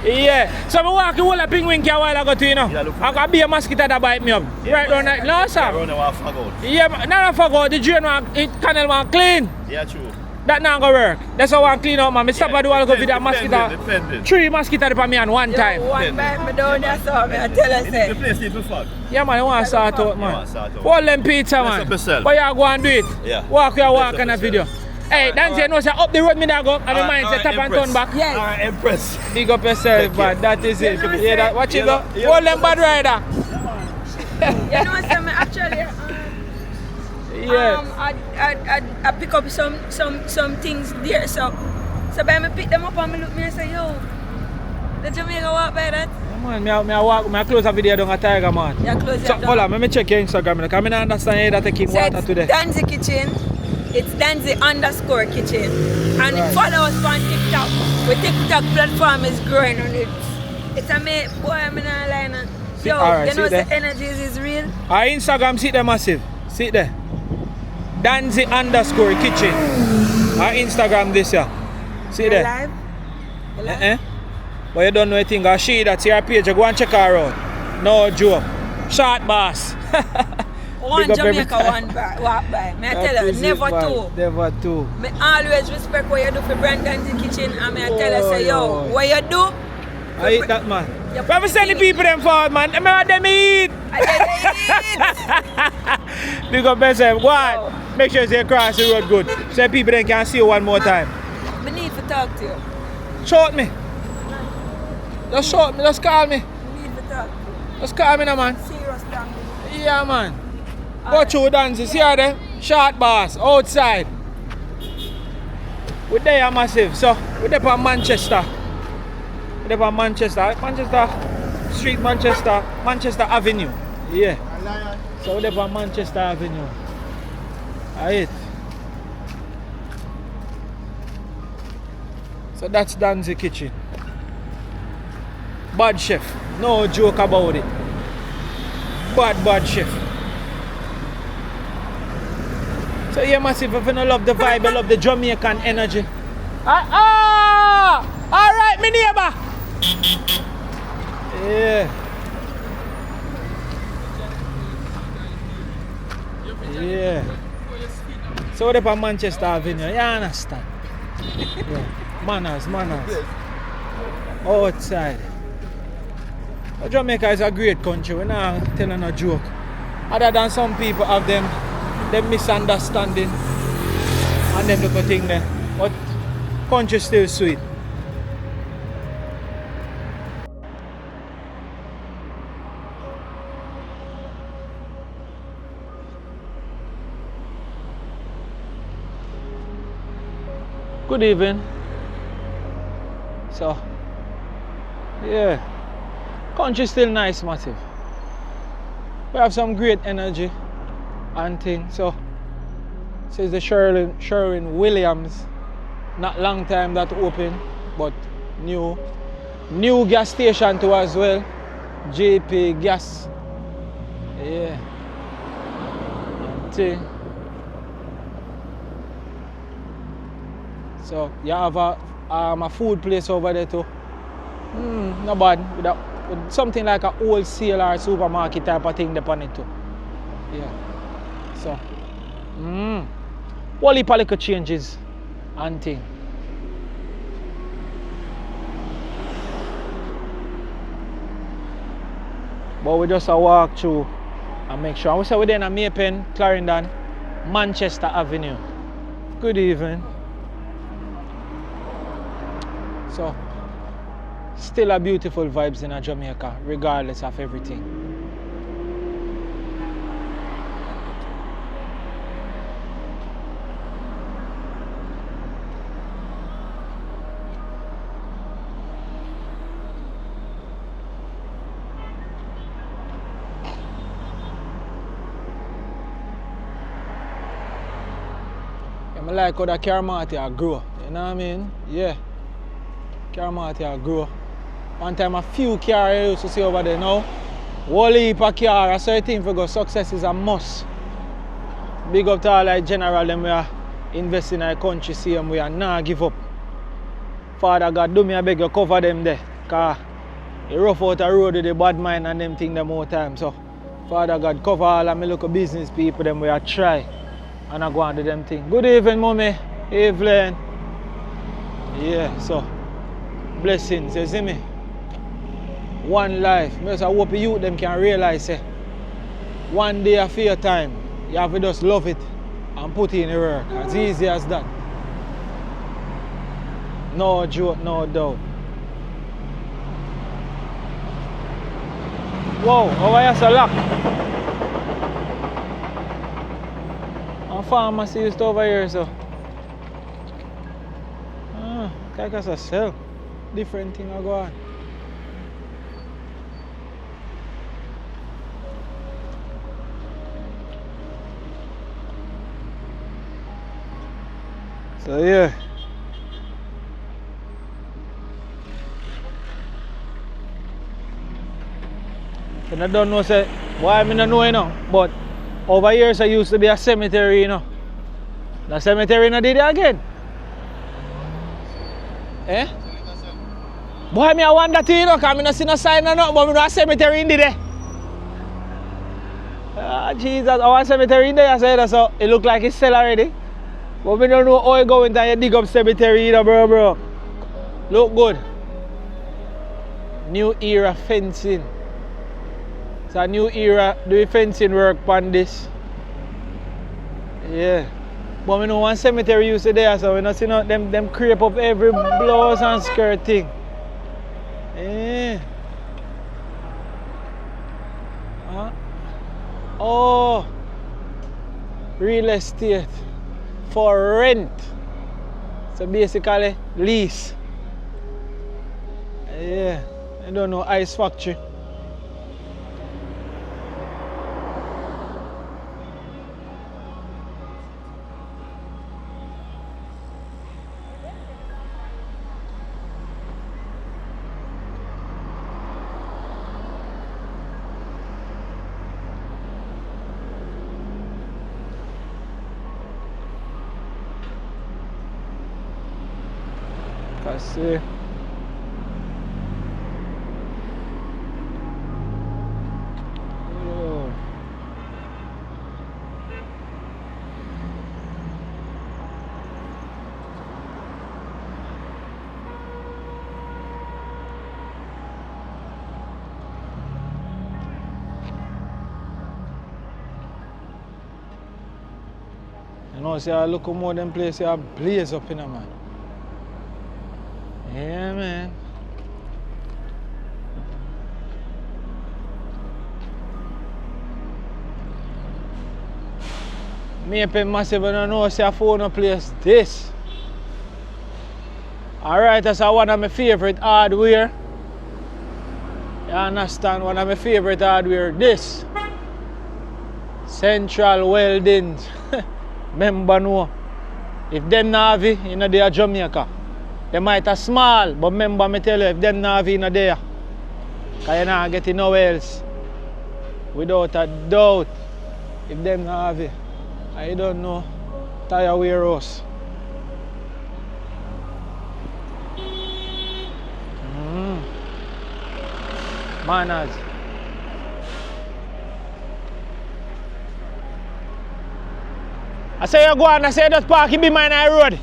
Yeah. So I walk the whole of Penguin Key a while ago too, you know. I got be a mosquito that bite me up. Yeah, right down there. No, sir. Yeah, not a fog out. The drain canal one clean. Yeah, true. That not gonna work. That's how I want clean up, man. I stop at the wall go with that mosquito. Depending. 3 mosquitoes on me on one time. One bite me down there, so I tell you, say. The place need to fog. Yeah, man, you want to sort out, man. Hold them pizza, man. But you go and do it. Yeah. Walk on a video. Hey, Danzy, you know, say up the road me there go, and the mind say tap and turn back. Yes. Alright, Empress. Big up yourself, man. That is it. Yeah, that, watch it go. Hold them bad rider. You know, say me actually. I pick up some things there, so by me pick them up and me look me and say, yo, the Jamaica walk by that. Yeah, man, I close a video down a Tiger, man. Yeah, close it so, hold on, let me check your Instagram, because I don't understand that I keep water today. Danzy Kitchen, it's Danzy _ kitchen. And it follow us on TikTok. The TikTok platform is growing on it. It's a mate, boy, I'm not lying. Yo, right, you know the energy is real. Our Instagram, see there massive. See there. Danzy _ kitchen. Our Instagram this year. See there. Live? But you don't know anything. I see that's your page. You go and check her out. No joke. Short boss. One Jamaica, one walk by. May I tell you, never two. Never two. I always respect what you do for Danzy Kitchen. And may I tell you, say, yo, what you do? I eat that, man. But we send the people them forward, man. Remember them eat. Big up yourself. Go on. Make sure you cross the road good. So people then can see you one more time. I need to talk to you. Shout me. Just shout me. Just call me. I need to talk to you. Just call me now, man. Serious talk. Yeah, man. Go through dances. See how them? Short bars. Outside. We're there massive. So, we're there for Manchester. We're there for Manchester. Manchester Street, Manchester Avenue. Yeah. So, we're there for Manchester Avenue. Alright. So, that's Danzy Kitchen. Bad chef. No joke about it. Bad chef. So yeah, massive, if you don't love the vibe, you love the Jamaican energy. Alright, my neighbor. Yeah. Yeah. So we're on Manchester Avenue, you understand? Yeah. Manners. Outside. But Jamaica is a great country, we're not telling a joke. Other than some people have them misunderstanding and them little thing there. But country still sweet. Good evening. So yeah. Country still nice, massive. We have some great energy and things. So says the Sherwin Williams, not long time that open, but new gas station too as well. JP gas. Yeah. And thing. So you have a food place over there too. Not bad. With something like a wholesale or supermarket type of thing upon it too. Yeah. So whole heap of little changes and thing. But we just walk through and make sure. We say we're in a Maypen, Clarendon, Manchester Avenue. Good evening. So still a beautiful vibes in Jamaica, regardless of everything. I like how the Caramati grow, you know what I mean? Yeah. Caramati grow. One time a few cars I used to see over there now. Whole heap of car, a certain for go success is a must. Big up to all like general them we are investing in the country, see them we are not give up. Father God, do me a beg you cover them there. Cause you rough out the road with the bad mind and them thing them more time. So Father God, cover all of my local business people them we are try and I go on do them thing. Good evening, mommy. Evelyn. Yeah, so blessings, you see me? One life. I hope the youth them can realize one day of your time, you have to just love it and put it in the work. As easy as that. No joke, no doubt. Wow, over here's a lock. And pharmacy used over here, so. Like as a cell. Different thing I go on. So yeah. And I don't know say why I don't know, you know, but over here there used to be a cemetery, you know. The cemetery not did it again. Eh? Boy, I wonder too, you know, because I don't see no sign of nothing, but I know a cemetery in there. Jesus, our cemetery in there, so it look like it's sell already. But we don't know how you go into and you dig up cemetery, you know, bro. Look good. New era fencing. So a new era, do fencing work on this. Yeah. But we know one cemetery used to there, so we not see them creep up every blouse and skirt thing. Yeah. Oh, real estate for rent. So basically lease. Yeah, I don't know, ice factory. See. Oh. You know, see, I look more than place, I blaze up in a man. Yeah, man. Me pay massive, I don't know, see a phone place this. Alright, that's one of my favorite hardware. You understand? One of my favorite hardware, this. Central Weldings. Remember no. If them not have it, you know they are Jamaica. They might have small, but remember me tell you, if them not have it there, because you not get it nowhere else. Without a doubt, if them not have it, I don't know, tire warehouse. Manners. I say you go on, I say that parking be mine I road.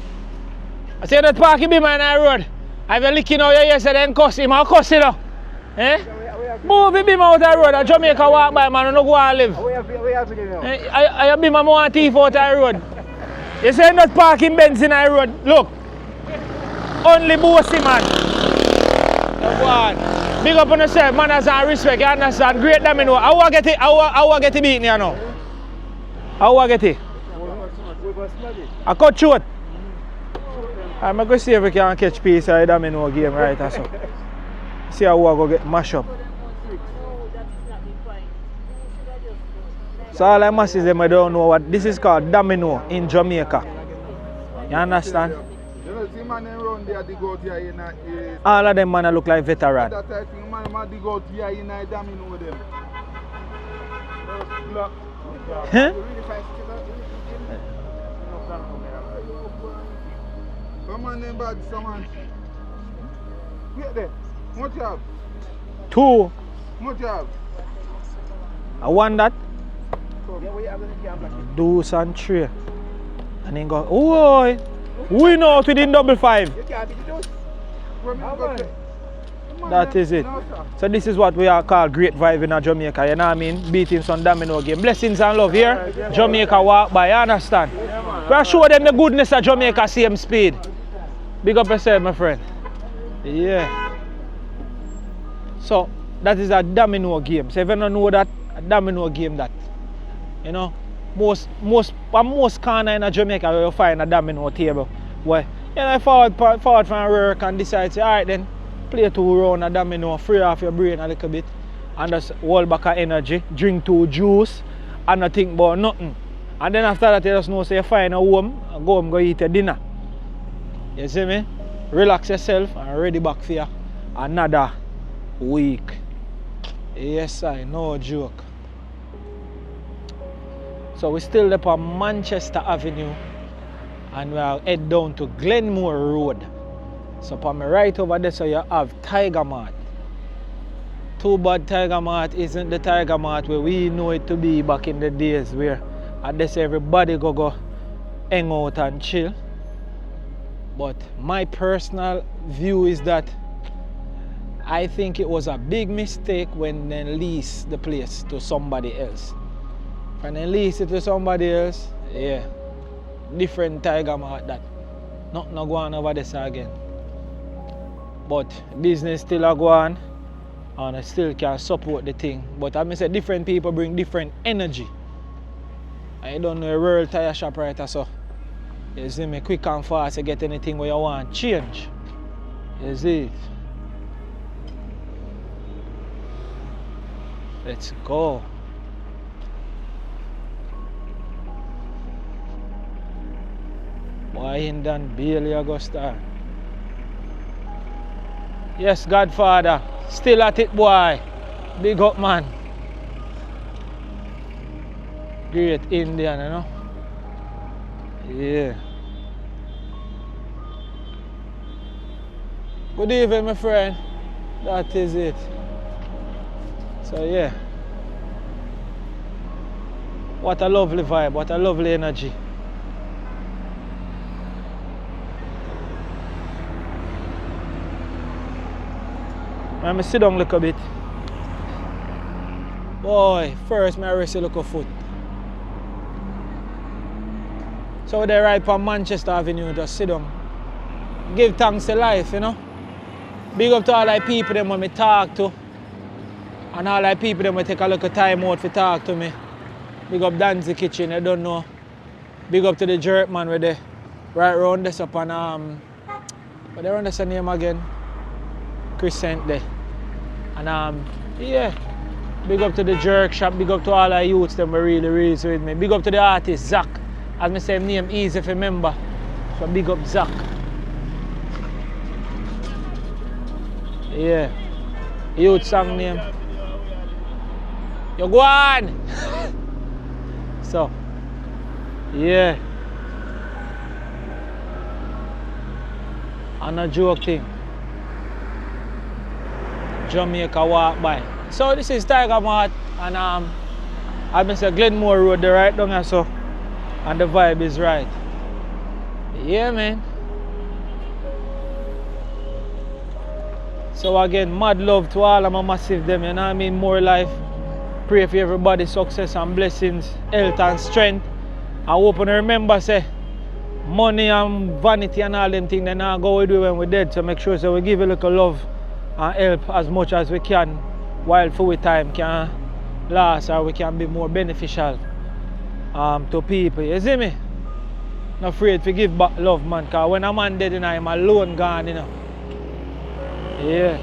I say that parking be mine I road. I have a licking out your ears and then cuss him, I'll cuss it. Eh? Move it, be out the road, and Jamaica walk by, man, no go and live. I have been my more thief out the road. You say not parking Benz in the road. Look. Only bossy, man. Go on. Big up on yourself, manners and respect, you understand? Great damn you know. How I get it? How I get it beaten, you know? How I get it? I cut short. I'm going to see if we can catch peace of the know game right or so. See how I go get mashed up. So all I must is them I don't know what this is called domino in Jamaica. You understand? All of them man look like veteran. Huh? Come on then, bad someone. Get there. What you have? 2. What you have? I want that. Deuce and 3. And then go, oh, we know to the double 5. That is it. So this is what we are called great vibe in Jamaica, you know what I mean? Beating some domino game. Blessings and love here. Jamaica walk by, you understand? We are show them the goodness of Jamaica same speed. Big up yourself, my friend. Yeah. So that is a domino game. So if you don't know that, a domino game that. You know, most corner in Jamaica where you find a domino table. Where you know forward from work and decide, alright then, play 2 rounds of domino, free off your brain a little bit, and just hold back of energy, drink 2 juice, and not think about nothing. And then after that you just know, say you find a home, go home, go eat your dinner. You see me? Relax yourself and ready back for you another week. Yes, I no joke. So we still up on Manchester Avenue and we are head down to Glenmore Road. So on my right over there, so you have Tiger Mart. Too bad Tiger Mart isn't the Tiger Mart where we know it to be back in the days where at this everybody go hang out and chill. But my personal view is that I think it was a big mistake when they leased the place to somebody else. When they leased it to somebody else, yeah, different tiger mark that. Nothing go on over this again. But business still a go on and I still can support the thing. But I say different people bring different energy. I don't know a real tire shop right so. You see me quick and fast to get anything where you want change. You see it. Let's go. Why in Dan Bailey Augusta? Yes, Godfather. Still at it, boy. Big up, man. Great Indian, you know? Yeah. Good evening, my friend. That is it. So, yeah. What a lovely vibe. What a lovely energy. Let me sit down a little bit. Boy, first I rest a little foot. So they ride from Manchester Avenue, just sit down. Give thanks to life, you know. Big up to all the people them when I talk to. And all the people them will take a little time out to talk to me. Big up Danzy Kitchen, I don't know. Big up to the jerk man where they right around this up on what they run this name again? Crescent there. And yeah. Big up to the jerk shop, big up to all the youths them were really raised with me. Big up to the artist, Zach. As I say, name easy to remember. So big up Zach. Yeah. Youth song name. You go on! So, yeah. And a joke thing. Jamaica walk by. So this is Tiger Mart and I've been saying Glenmore Road, the right down here so. And the vibe is right. Yeah, man. So again, mad love to all of my massive them, you know what I mean? More life. Pray for everybody's success and blessings, health and strength. I hope you remember say money and vanity and all them things they not go with when we're dead. So make sure so we give a little love and help as much as we can while full time can last or we can be more beneficial to people. You see me? Not afraid to give back love, man, because when a man dead, you know, I'm alone gone, you know. Yeah.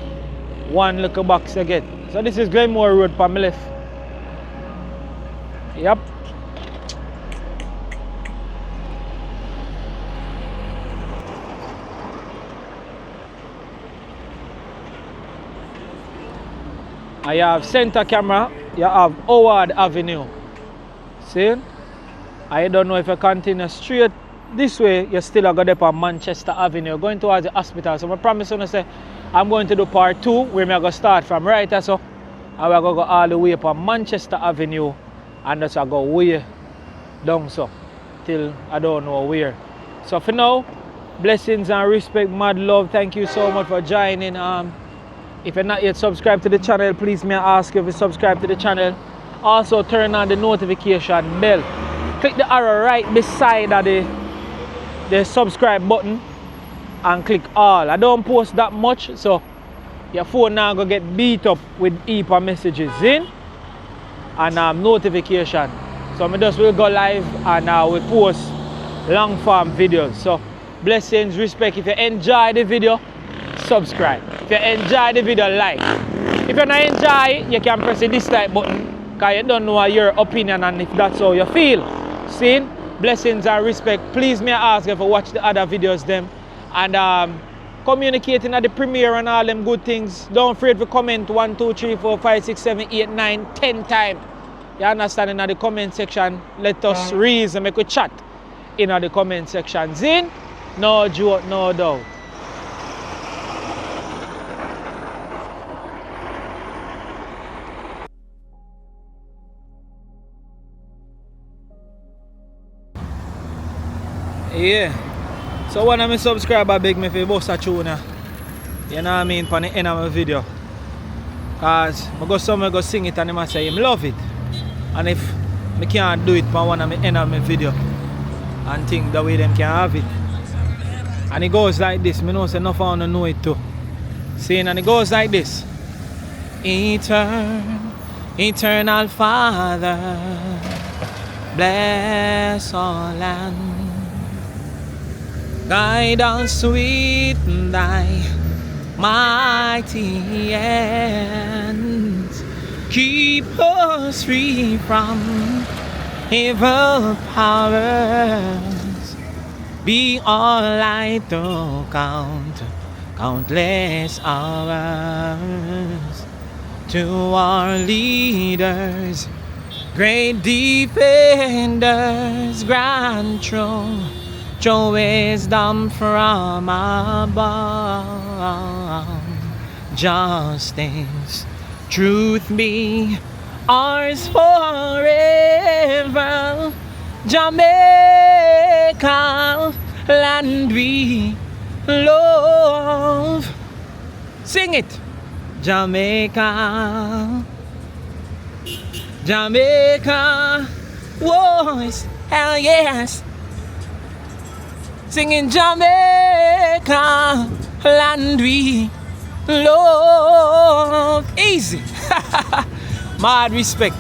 One little box I get. So this is Glenmore Road for my left. Yep. I have center camera, you have Howard Avenue. See? I don't know if you continue straight this way, you still are going to Manchester Avenue, going towards the hospital. So I promise you to say I'm going to do part 2 where I'm going to start from right there, so and we're going to go all the way up on Manchester Avenue and just go way down so till I don't know where. So for now, blessings and respect, mad love. Thank you so much for joining. If you're not yet subscribed to the channel, please may I ask you to subscribe to the channel. Also turn on the notification bell. Click the arrow right beside of the subscribe button and click all. I don't post that much, so your phone now go get beat up with heap of messages in and notification. So I just will go live and we post long form videos. So blessings, respect. If you enjoy the video, subscribe. If you enjoy the video, like. If you not enjoy it, you can press the dislike button because you don't know your opinion and if that's how you feel. See? Blessings and respect. Please may I ask you to watch the other videos them and communicating at the premiere and all them good things. Don't afraid to comment 1, 2, 3, 4, 5, 6, 7, 8, 9, 10 times. You understand in the comment section. Let us reason, make we chat in the comment section. Zin? No joke, no doubt. Yeah. So one of my subscribers beg me for bust a tune. You know what I mean? For the end of my video. Cause I go somewhere go sing it and I say him love it. And if I can't do it for one of my end of my video and think the way them can have it. And it goes like this. I know say enough I know it too. Saying and it goes like this. Eternal Father, bless our land. Guide us with thy mighty hands. Keep us free from evil powers. Be our light to countless hours. To our leaders, great defenders, grant true wisdom from above. Justice, truth be ours forever. Jamaica, land we love. Sing it. Jamaica, Jamaica, voice, hell yes. Singing Jamaica, land we love. Easy. Mad respect.